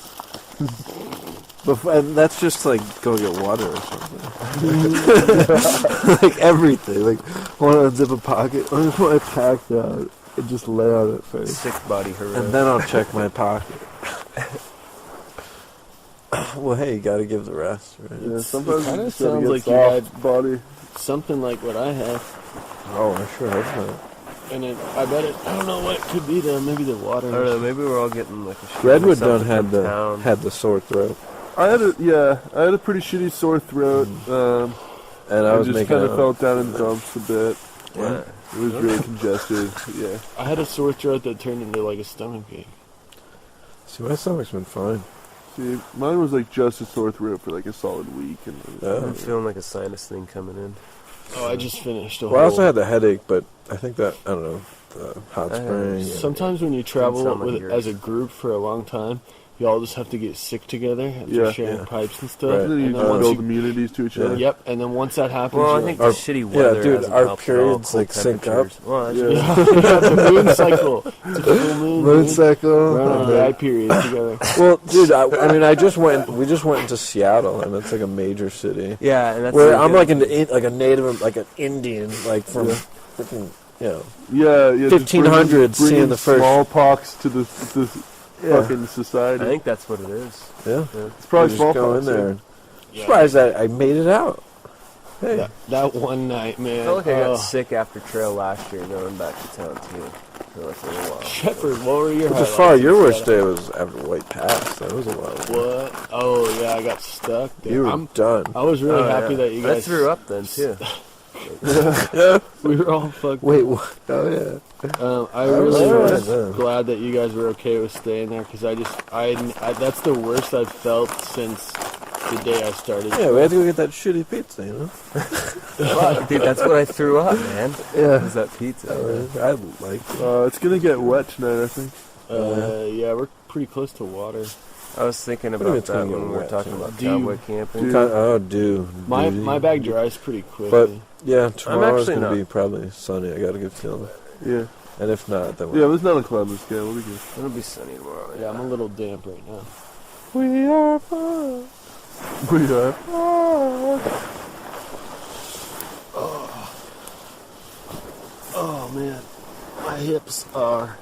And that's just like go get water or something. Like everything. Like, want to zip a pocket, I just want my packed out and just lay on it first. Sick body Herro. And then I'll check my pocket. Well, hey, you gotta give the rest, right? Yeah, sometimes kinda you just gotta sounds get like you soft body. Something like what I have. Oh, I sure hope not. And I bet it, I don't know what it could be though, maybe the water. I don't know. Maybe we're all getting like a shit Redwood or something done had from the town. sore throat, I had a pretty shitty sore throat. and I was just making kind of out. felt down in dumps a bit. Yeah. It was really congested. Yeah. I had a sore throat that turned into like a stomach ache. See, my stomach's been fine. See, mine was like just a sore throat for like a solid week, and I'm feeling like a sinus thing coming in. Oh, I just finished a Well, I whole... also had the headache, but I think that, I don't know, the hot I had- spring. Sometimes when you Doesn't travel sound like with yours. as a group for a long time, you all just have to get sick together after Yeah. sharing Yeah. pipes and stuff. Right. then you And then just once build you, immunities to each Yeah. other. yep, and then once that happens, Well, I you're think Our- the shitty yeah, weather dude, hasn't our helped at all. periods, Cold like, sync temperatures. Well, that's Yeah. yeah, the moon cycle. It's a full moon. Moon dude. cycle. We're on our dry periods together. Well, dude, I mean, we just went into Seattle, and it's like a major city. yeah, and that's Where like I'm a- like a native, like an Indian, like from freaking, you know. Yeah, yeah. just 1500s bringing seeing the first- smallpox to the fucking society. I think that's what it is. Yeah. It's probably You just go smallpox. in there. Yeah. Yeah. Surprised that I made it out. Hey. That one night, I man. felt like I got Oh. sick after trail last year going back to town too. For like a little while. Shepard, what were your But highlights? the far, your of worst Seattle? day was after White Pass. That was a while ago. What? Oh yeah, I got stuck. There. You were done. I was really Oh, happy yeah. that you I guys threw up then too. We were all fucked. Wait, what? Oh, yeah. I was really surprised was then. glad that you guys were okay with staying there because I that's the worst I've felt since the day I started. Yeah, we had to go get that shitty pizza, you know? Fuck, dude, that's what I threw up, man. Yeah. Was that pizza? I liked it. It's gonna get wet tonight, I think. Yeah, we're pretty close to water. I was thinking What do you mean about it's gonna that get when we were wet, talking too? about Do you- cowboy camping. Dude. Oh, dude. My bag dries pretty quickly. But, yeah, tomorrow's actually going to not. be probably sunny. I got a good feeling. Yeah. And if not, then Yeah, there's not a cloud in the sky. We'll be good. It'll be sunny tomorrow. yeah, I'm a little damp right now. we are fun. We are. Oh man, my hips are.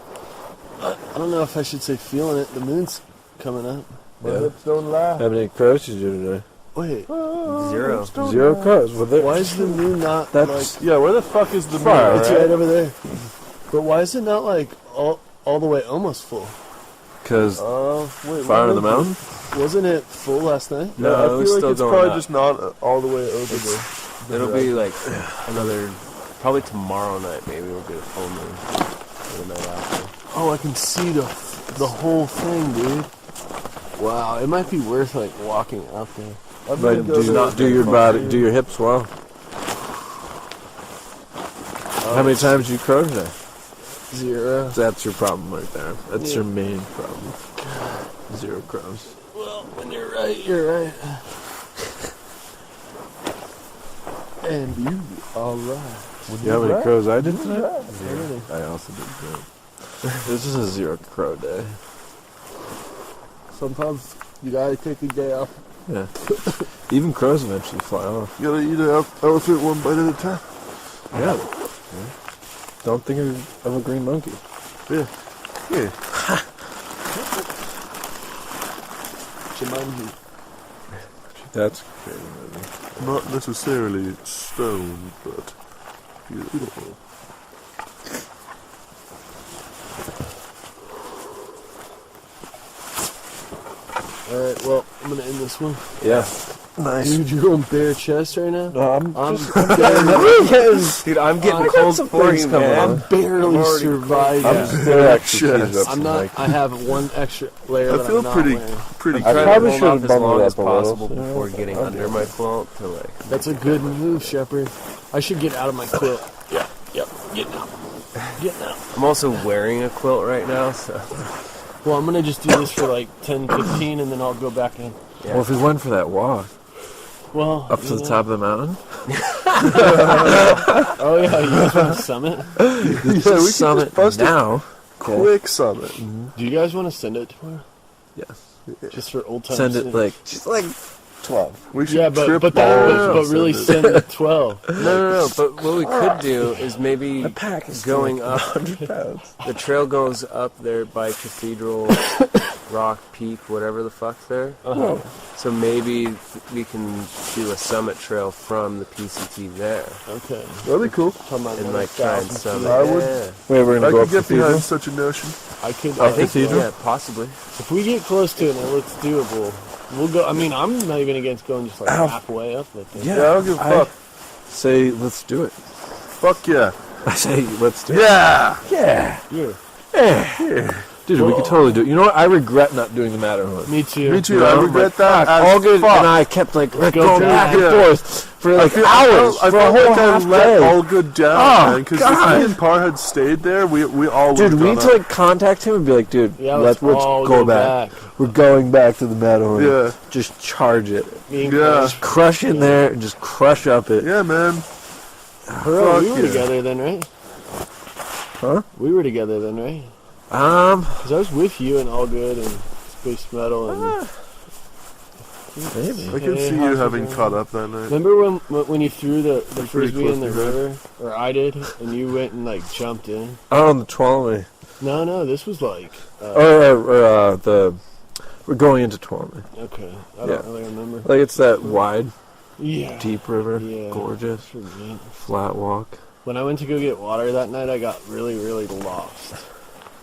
I don't know if I should say feeling it. The moon's coming up. My Yeah. hips don't lie. How many crows did you do today? Wait, Zero. 0 crows. Well, there, why is the moon not That's Yeah, where the fuck is the Fire, moon? It's right over there. But why is it not like all the way almost full. Because Wait, fire in the mountain? Wasn't it full last night? No, I it was feel still like it's going probably up. just not all the way over there. It'll be like another, probably tomorrow night maybe we'll get a full moon. Or the night after. Oh, I can see the whole thing, dude. Wow, it might be worth like walking up there. I'm But gonna go to do your body, do your hips well. How many times you crow today? 0. That's your problem right there. That's your main problem. 0 crows. Well, when you're right, you're right. And you all right. You know how many crows I did today? Really? I also did too. This is a 0 crow day. Sometimes you gotta take a day off. Yeah. Even crows eventually fly off. You gotta eat an elephant one bite at a time. Yeah. Don't think of a green monkey. Yeah. Yeah. Jumanji. That's a great movie. Not necessarily stone, but beautiful. Alright, well, I'm gonna end this one. Yeah. Nice. Dude, you're going bare chest right now? No, I'm Dude, I'm getting I've got cold some for things you, coming man. on. I'm barely already surviving. I'm just gonna actually Shit. tease up I'm some, not. like, I have one extra layer I that feel I'm not pretty wearing. pretty I Try good. probably to should hold have off as bundled long up as a little. possible Yeah, before okay. getting I'll under do my it. quilt to like. That's a good move, Shepard. I should get out of my quilt. Yeah. Yep. Getting out. Getting out. I'm also wearing a quilt right now, so. Well, I'm gonna just do this for like 10, 15, and then I'll go back in. Yeah. Well, if we went for that walk Well, up to the top of the mountain, Oh yeah, you guys want to summit? Yeah, we can summit just bust now. Quick summit. Do you guys want to send it tomorrow? Yes. Just for old times. Send it like just like 12. We should Yeah, but trip but, balls but really and send it 12. No. But what we could do is maybe pack is going up. 100 pounds. The trail goes up there by Cathedral Rock Peak, whatever the fuck's there. Uh-huh. So maybe we can do a summit trail from the PCT there Okay. That'd be cool. Talking about and another like try and 1,000 summit. feet. I would- Yeah. Wait, we're I gonna go could up get Cathedral? behind such a notion. I could. Up I think Cathedral? Yeah, possibly. if we get close to it and it looks doable, we'll go. I mean, I'm not even against going just like Ow. halfway up with it. Yeah, I don't give a fuck. Say, let's do it. Fuck yeah. I say, let's do it. Yeah. Yeah. Yeah. Dude, we could totally do it. You know what? I regret not doing the Matterhorn. Me too. Me too. You I know, regret but that. as Allgood fuck. and I kept like going through back it. and forth for like hours. I for a felt whole like I half let day. Allgood down, Oh, man. Because God. if me and Parr had stayed there, we all Dude, would we have need to like contact him and be like, dude, Yeah, let's all go back. We're going back to the Matterhorn. Yeah. Just charge it. Me and Yeah. Chris. Crush in there and just crush up it. Yeah, man. Bro, we Fuck were yeah. together then, right? Huh? We were together then, right? Because I was with you and Allgood and Space Metal and. Maybe. I can Hey, see how's you it having going? caught up that night. Remember when you threw the pretty frisbee in the close to river, or I did, and you went and like jumped in? Oh, on the Tuolumne. No, this was like. We're going into Tuolumne. Okay, I Yeah. don't really remember. Like it's that wide, Yeah. deep river. Yeah. Gorgeous. Pretty neat. Flat walk. When I went to go get water that night, I got really, really lost.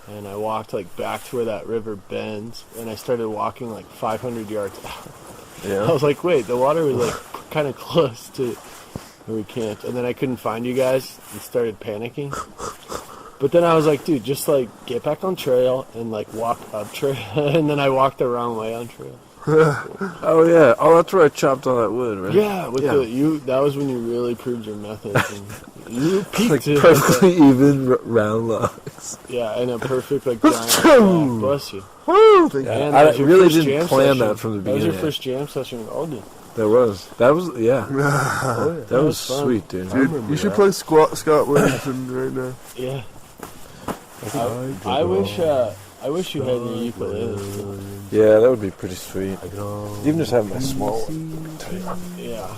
And I walked like back to where that river bends, and I started walking like 500 yards out. I Yeah. was like, wait, the water was like kind of close to where we camped. And then I couldn't find you guys and started panicking. But then I was like, dude, just like get back on trail and like walk up trail. And then I walked the wrong way on trail. Oh yeah. Oh, that's where I chopped all that wood, right? Yeah, with Yeah. that was when you really proved your methods. And you peaked Like it. perfectly even round logs. Yeah, and a perfect like giant. Yeah, bless you. Woo! And I that was your really first didn't jam plan session. that from the That was beginning. your first jam session with Allgood. That was yeah. Oh, That was fun. sweet, dude. Dude, you should play Scott Williamson right now. Yeah. I wish you had your ukulele. Yeah, that would be pretty sweet. Even just having my small one. Yeah.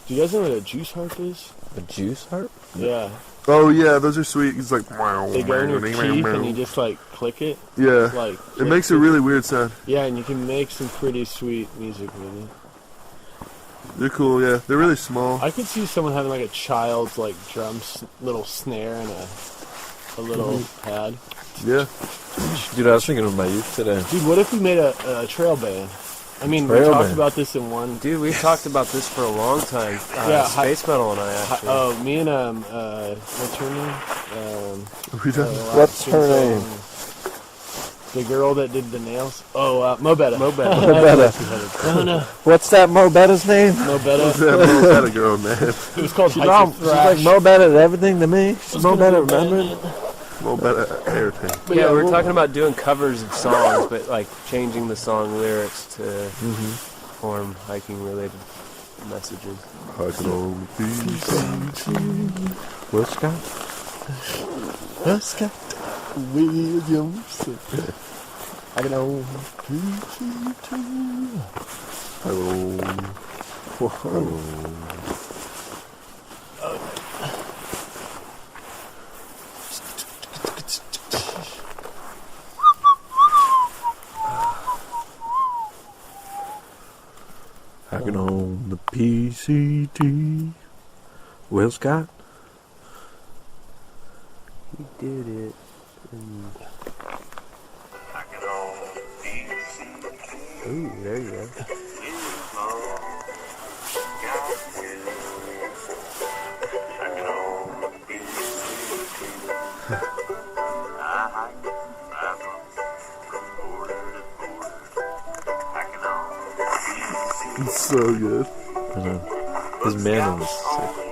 Do you guys know what a juice harp is? A juice harp? Yeah. Oh yeah, those are sweet. It's like They go in your teeth and you just like click it. yeah. Like It makes a really weird sound. Yeah, and you can make some pretty sweet music with it. They're cool. Yeah, they're really small. I could see someone having like a child's like little snare and a little pad. Yeah. Dude, I was thinking of my youth today. Dude, what if we made a trail band? I mean, we Trail talked band. about this in one. Dude, we've talked about this for a long time. Yeah, Space Metal and I actually. Oh, me and what's her name? We done? What's her name? The girl that did the nails. Oh, Mobetta. Mobetta. No, no. What's that Mobetta's name? Mobetta. That a girl, man. It was called She's Hyper like Mobetta at everything to me. She's Mobetta, remember? Well, better everything. But yeah, we were we'll- talking about doing covers of songs, but like changing the song lyrics to form hiking related messages. I can only be Will Scott? Scott Williams. I can only Hello. I can own the PCT. Will Scott? He did it. Ooh, there you go. It's so good. His man was sick.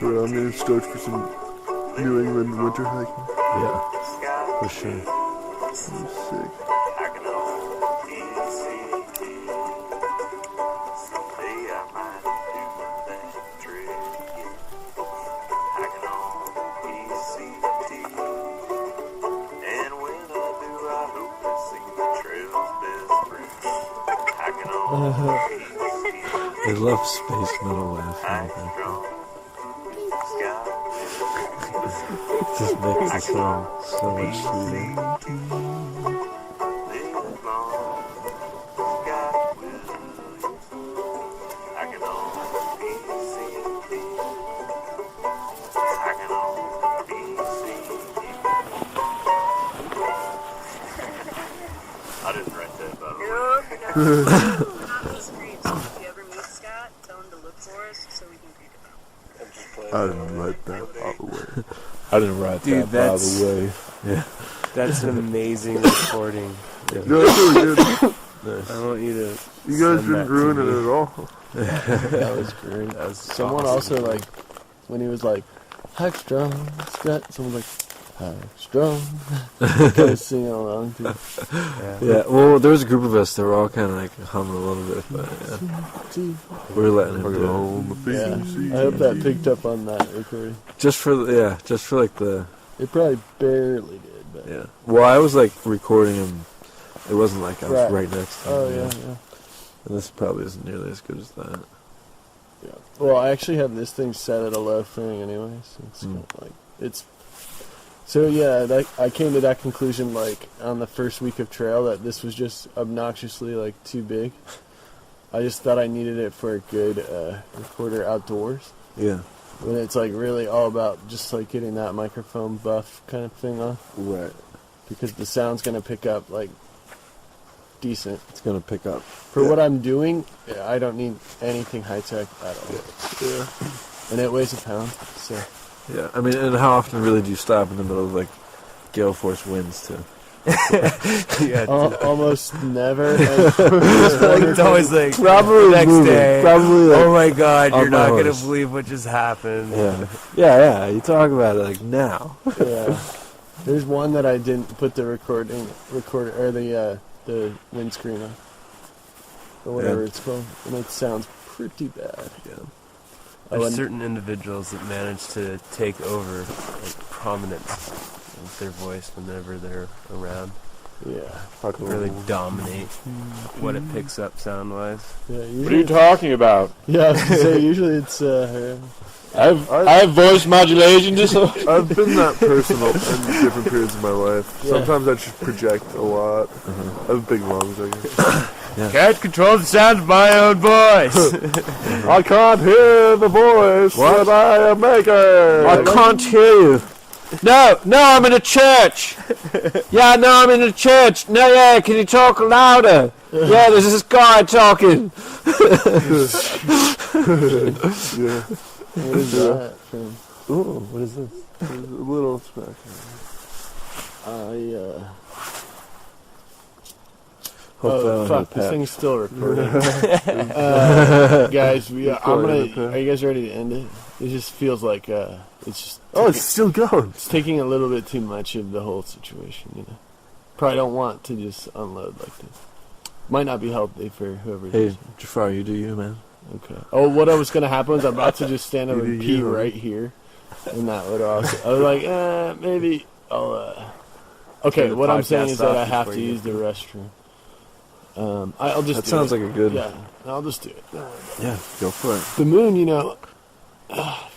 But I'm really stoked for some New England winter hiking. Yeah, for sure. It's sick. I love space metal laughing. It just makes the song so much sweeter. I didn't write that, by the way. If you ever meet Scott, tell him to look for us so we can pick him out. I didn't write that, by the way. I didn't write Dude, that, by that's- the way. Yeah. That's an amazing recording. Yeah, that's really good. I want you to. You guys send that didn't to ruin me. it at all. That was great. That was Someone awesome. also, like, when he was like, hike strong, Scott, someone was like, hike strong. Kind of singing along to it. Yeah, well, there was a group of us that were all kind of like humming a little bit, but yeah, we were letting him do On the Yeah, PCT. I hope that picked up on that recording. it. Just for like the, It probably barely did, but yeah. Well, I was like recording him It wasn't like I was right next to him. Oh, you know? yeah. And this probably isn't nearly as good as that. Yeah. Well, I actually have this thing set at a low thing anyway, so it's kind of like it's. So yeah, I came to that conclusion like on the first week of trail that this was just obnoxiously like too big. I just thought I needed it for a good recorder outdoors. Yeah. When it's like really all about just like getting that microphone buff kind of thing on. Right. Because the sound's gonna pick up like decent. It's gonna pick up. For what I'm doing, I don't need anything high tech at all. Yeah. And it weighs a pound, so. Yeah. I mean, and how often really do you stop in the middle of like gale force winds too? Yeah, Almost never. it's always like Probably the next moving. day. Probably like, Oh my God, on you're my not gonna horse. believe what just happened. Yeah. You talk about it like now. Yeah. There's one that I didn't put the recorder or the windscreen on, or whatever it's called, and it sounds pretty bad. Yeah. There's certain individuals that manage to take over like prominence with their voice whenever they're around. Yeah. Really dominate what it picks up sound wise. Yeah. What are Usually, you talking about? yeah. I was gonna say usually it's. I have voice modulation disorder. I've been that person in different periods of my life. Yeah. Sometimes I just project a lot. I have big lungs, I guess. Can't control the sound of my own voice. I can't hear the voice that I am making. I can't hear you. No, I'm in a church. Yeah, no, I'm in a church. No, yeah, can you talk louder? Yeah, there's this guy talking. Yeah. What is that from? Ooh, what is this? There's a little smack. Oh fuck! This thing's still recording. Guys, are you guys ready to end it? It just feels like it's just. Oh, it's still going. It's taking a little bit too much of the whole situation, you know. Probably don't want to just unload like this. Might not be healthy for whoever it is. Hey, Jafar, you do you, man. Okay. Oh, what I was gonna happen was I'm about to just stand up You and do pee you. right here, and that would also. I was like, maybe I'll. Okay, the what I'm saying podcast is that I off have before to you use the restroom. I'll just. That do sounds it. like a good. Yeah, I'll just do it. Yeah, go for it. The moon, you know. I thought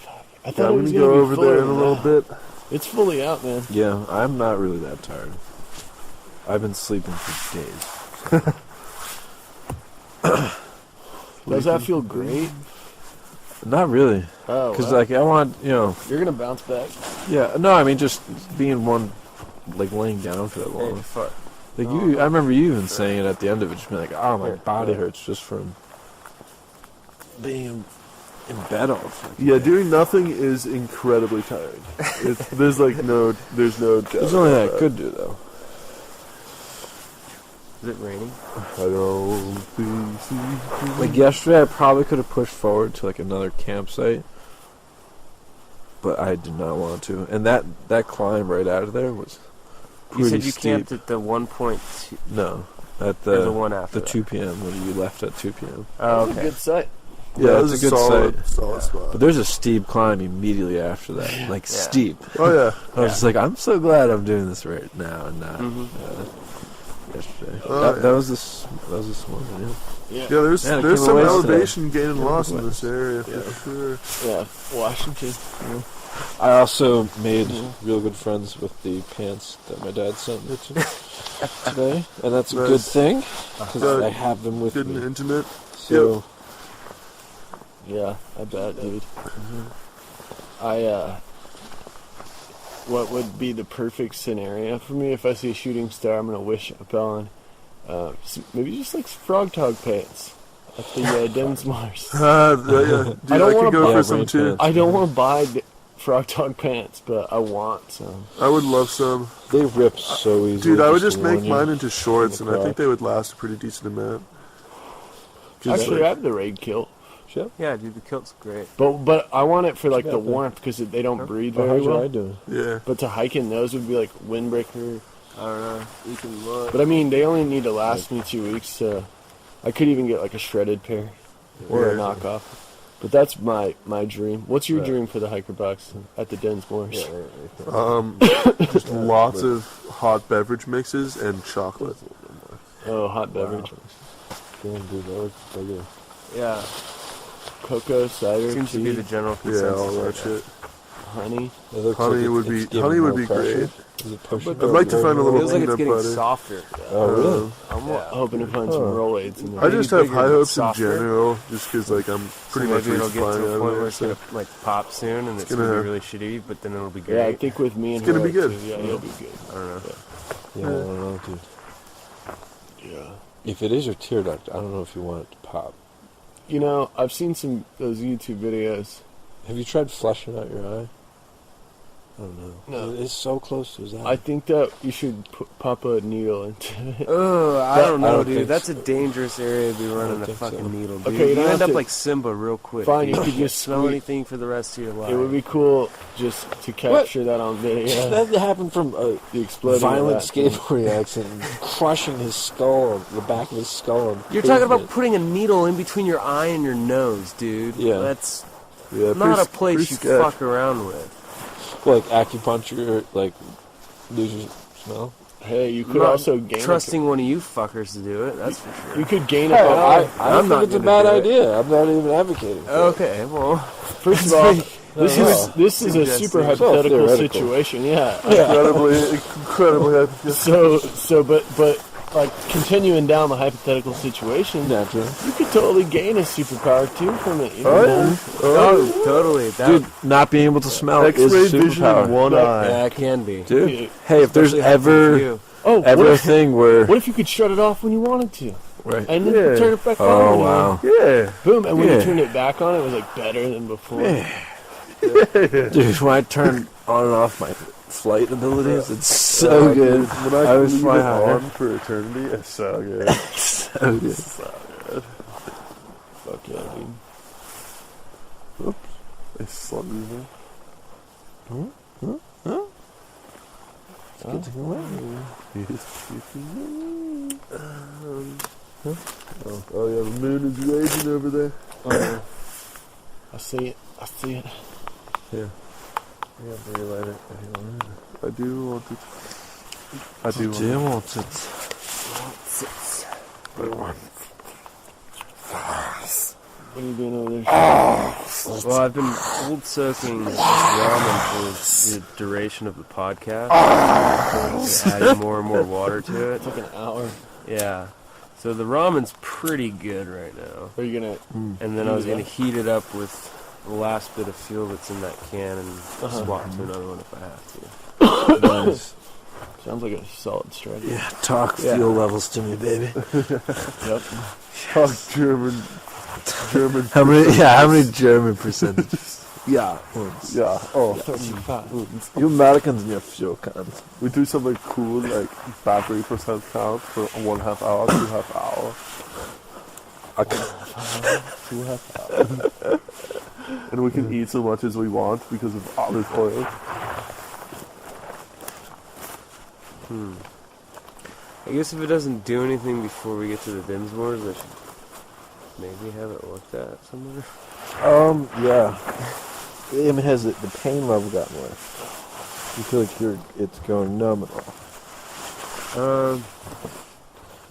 Yeah, it I'm was gonna gonna go be over fuller there in a than little that. bit. It's fully out, man. Yeah, I'm not really that tired. I've been sleeping for days. Does that feel great? Not really, Oh, because wow. like I want, You're gonna bounce back. yeah. No, I mean just being one, like laying down for that Hey, long. fuck. Like you, I remember you even saying it at the end of it, just being like, "Oh, my body hurts just from being in bed all the time." Yeah, doing nothing is incredibly tiring. There's no doubt. There's only that I could do though. Is it raining? I don't think Like yesterday, I probably could have pushed forward to like another campsite, but I did not want to. And that climb right out of there was pretty You said you steep. camped at the 1.2, No, at or the the one after the that? 2 p.m. when you left at 2 p.m. Oh, That's a okay. good sight. Yeah, it it's was a good solid, site. solid spot. But there's a steep climb immediately after that, like Yeah. steep. Oh yeah. I was just like, I'm so glad I'm doing this right now and not Mhm. yesterday. Oh, that was this morning. Yeah. Yeah, there's Man, I there's came some away elevation gain and Yeah, loss in west. this area for sure. Yeah, Washington. I also made real good friends with the pants that my dad sent me today, and that's a good Nice. thing because Good. I have them with Good and me. intimate. So Yeah, I bet, dude. Mm-hmm. What would be the perfect scenario for me if I see a shooting star? I'm gonna wish upon maybe just like frog tog pants at the Densmars. Yeah, dude, I don't I wanna could go buy for some rain too. pants. I don't want to buy frog tog pants, but I want some. I would love some. they rip so easily. Dude, I would just to make warn you. mine into shorts, From and the I think they would last a pretty decent amount. Actually, I have the raid kilt, Shit. Yeah, dude, the kilt's great. but I want it for like Yeah, the but- warmth because they don't breathe Oh, very how's your eye well. doing? Yeah. But to hike in those would be like windbreaker. I don't know. You can look. But I mean, they only need to last me 2 weeks, so I could even get like a shredded pair or a Yeah. knockoff. But that's my dream. What's your Right. dream for the hiker box at the Densmores? Yeah, right. Just lots of hot beverage mixes and chocolate. Oh, hot beverage. Damn, dude, that looks so good. Yeah. Cocoa, cider, Seems to tea, be the general Yeah, consensus. all that right now. shit. honey. It looks Honey like would it's be- giving honey would more be pressure. great. Is it pushing? I'd like to find a little Feels like it's peanut getting butter. softer. Oh, really? I'm Hoping to find some Rolaids in I there. just Maybe have bigger high and hopes in softer. general, just because like I'm pretty much maybe it'll get to flying a out of point where there. it's gonna like pop soon, and it's gonna gonna- be really shitty, but then it'll be great. Yeah, I think with me and It's gonna be Herro, good. too, yeah, you'll be good. I don't know. Yeah, I don't know, dude. Yeah. If it is your tear duct, I don't know if you want it to pop. You know, I've seen those YouTube videos. Have you tried flushing out your eye? I don't know. No. It's so close to his eye. I think that you should pop a needle into it. Oh, I don't I know, don't dude. think That's so. a dangerous area to be running a think fucking so. needle, dude. Okay, you you don't end have up to- like Simba real quick. Fine, dude. you could can't just smell squeeze- anything for the rest of your life. It would be cool just to capture that on video. That happened from a The exploding violent of that thing. skateboarding accident, crushing his skull, the back of his skull. on You're talking about pavement. putting a needle in between your eye and your nose, dude. Yeah. That's Yeah, not a pretty place you sketch. fuck around with. like acupuncture, like lose your smell. Hey, you could Not also gain trusting one of you fuckers to do it. That's for sure. You could gain Hey, a power. I I'm don't not think it's a gonna bad do it. idea. I'm not even advocating. for it. Okay, well, First of all, this No. is a super Suggesting. hypothetical theoretical. situation. Yeah. incredibly. So, but like continuing down the hypothetical situation, Naturally. you could totally gain a superpower too from it. You know? Oh yeah. oh, totally. That, Dude, not being able to smell is X-ray a vision in superpower. one eye. yeah, it can be. Dude, Yeah. hey, if there's Especially happens with ever you. Oh, a what thing where if you could shut it off when you wanted to, right. and then Yeah. turn it back on? Oh when you wow, Yeah. Boom! And when Yeah. you turned it back on, it was like better than before. dude, when I turn on and off my flight abilities, it's so good. When I was leave flying it higher. on for eternity, it's so good. So good. Fuck yeah, dude. It's sluggy, man. It's good to go away. Oh yeah, the moon is raging over there. I see it. I see it. Yeah, relight it if you want it. I do want it. I do want it. Jim wants it. What are you doing over there? Well, I've been cold soaking ramen for the duration of the podcast. Adding more and more water to it. It took an hour. Yeah. So the ramen's pretty good right now. Are you gonna? And then I was going to heat it up with the last bit of fuel that's in that can and swap to another one if I have to. Nice. Sounds like a solid strategy. Yeah, talk fuel levels to me, baby. Yep. Talk German. How many German percentages? Yeah. Yeah. Oh, 35. You Americans and your fuel cans. we do something cool like battery percent count for 1/2 hour, 2.5 hour. 2.5 hours. And we can eat so much as we want because of olive oil. I guess if it doesn't do anything before we get to the Dinsmores, I should maybe have it looked at somewhere. Yeah. I mean, has the pain level gotten worse? You feel like it's going numb at all?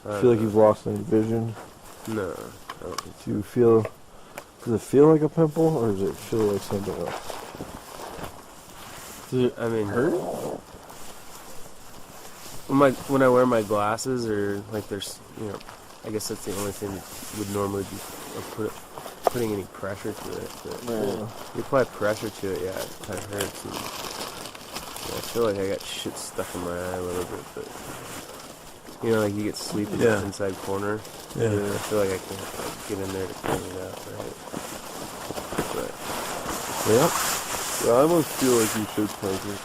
I Feel like you've lost any vision? No. I don't think Do you feel? Does it feel like a pimple, or does it feel like something else? so. I mean, when I wear my glasses, or like there's, I guess that's the only thing that would normally be putting any pressure to it. But you apply pressure to it, yeah, it kind of hurts. And, I feel like I got shit stuck in my eye a little bit, but like you get sleep in the inside corner. Yeah. I feel like I can't get in there to clean it out, right? But Yeah. Yeah, I almost feel like you should poke it.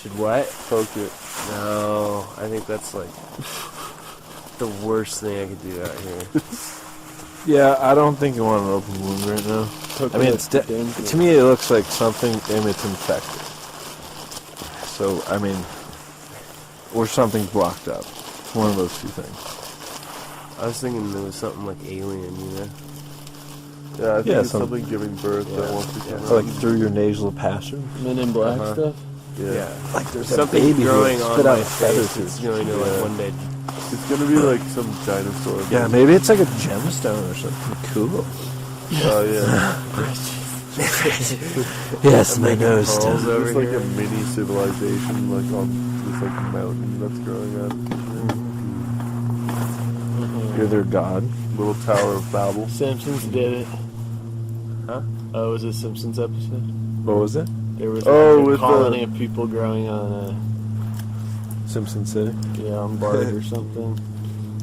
should what? Poke it. No, I think that's like the worst thing I could do out here. Yeah, I don't think you want an open wound right now. I mean, to me it looks like something, and it's infected. So, I mean, or something's blocked up. It's one of those two things. I was thinking it was something like alien, Yeah, I think Yeah, it's something giving birth that wants to come Like out. through your nasal passage. Men in Black stuff. Yeah. Like there's Something a baby growing who on spit out my a feather face. It's tooth. going to like one day. It's gonna be like some dinosaur. Yeah, maybe it's like a gemstone or something cool. Oh yeah. Yes, my nose holes stone. over It's like here. a mini civilization, like on this like mountain that's growing up. You're their god. Little Tower of Babel. Simpsons did it. Huh? Oh, was it Simpsons episode? What was it? There was Oh, like a with colony of people growing on Simpson City. on bars or something.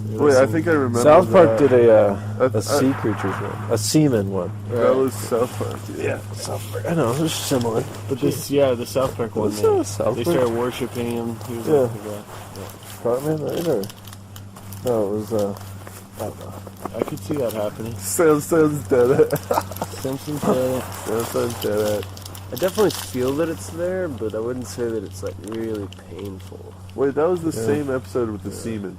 There was Wait, I some- think I remember. South Park that. did a I- sea creatures one, a seaman one. That was South Park. Yeah. South Park. I know, they're similar. But this, the South Park one. What's that, South They Park? started worshiping him. He was Yeah. like that. Cartman, right? Or no, it was I don't know. I could see that happening. Sounds dead. Simpsons did it. Sounds dead. I definitely feel that it's there, but I wouldn't say that it's like really painful. Wait, that was the same episode with the semen.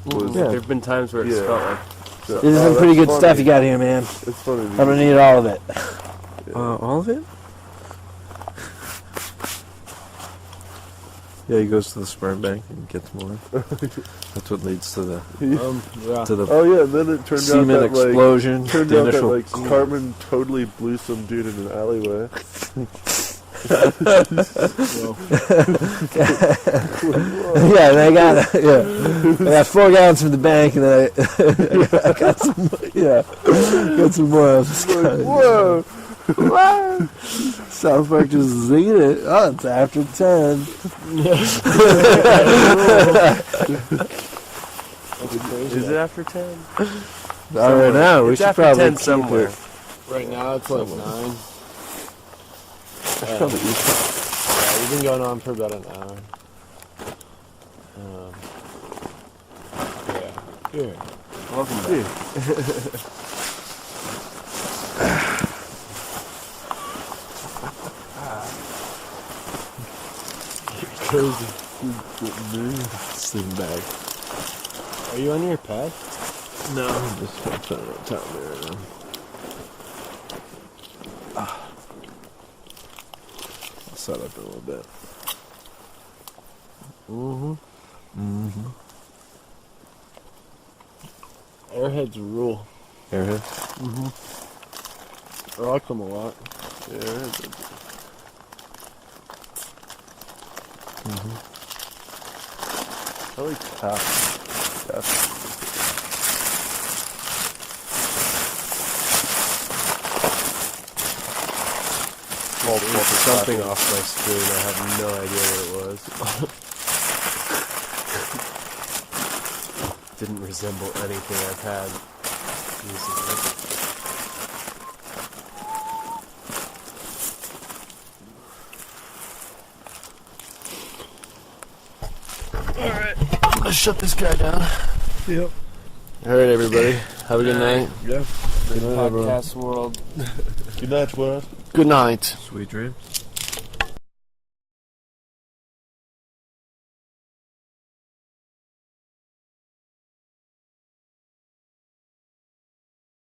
Was- Yeah. There've been times where it's Yeah. felt like This is some pretty good stuff you got here, man. It's funny. I'm gonna need all of it. All of it? Yeah, he goes to the sperm bank and gets more. That's what leads to the Yeah. Oh yeah, and then it turned semen out that explosion. turned the out that initial like Cartman totally blew some dude in an alleyway. yeah, and I got I got 4 gallons from the bank, and then I got some got some more. I was just kinda- Whoa! South Park just zinging it. Oh, it's after 10. is it after 10? Not right now. We It's should after probably 10 keep somewhere. it. Right now it's like 9. Probably eat Yeah, we've been going on for about an hour. Here. Welcome back. Cozy. Sling bag. Are you on your pad? No, I'm just putting it on top of me right now. I'll set up a little bit. Airheads rule. Airhead. I like them a lot. I like cats. Something off my screen. I have no idea what it was. Didn't resemble anything I've had recently. Let's shut this guy down. Yep. All right, everybody. Have a good night. Yeah. Good night, everyone. Podcast world. Good night, world. Good night. Sweet dreams.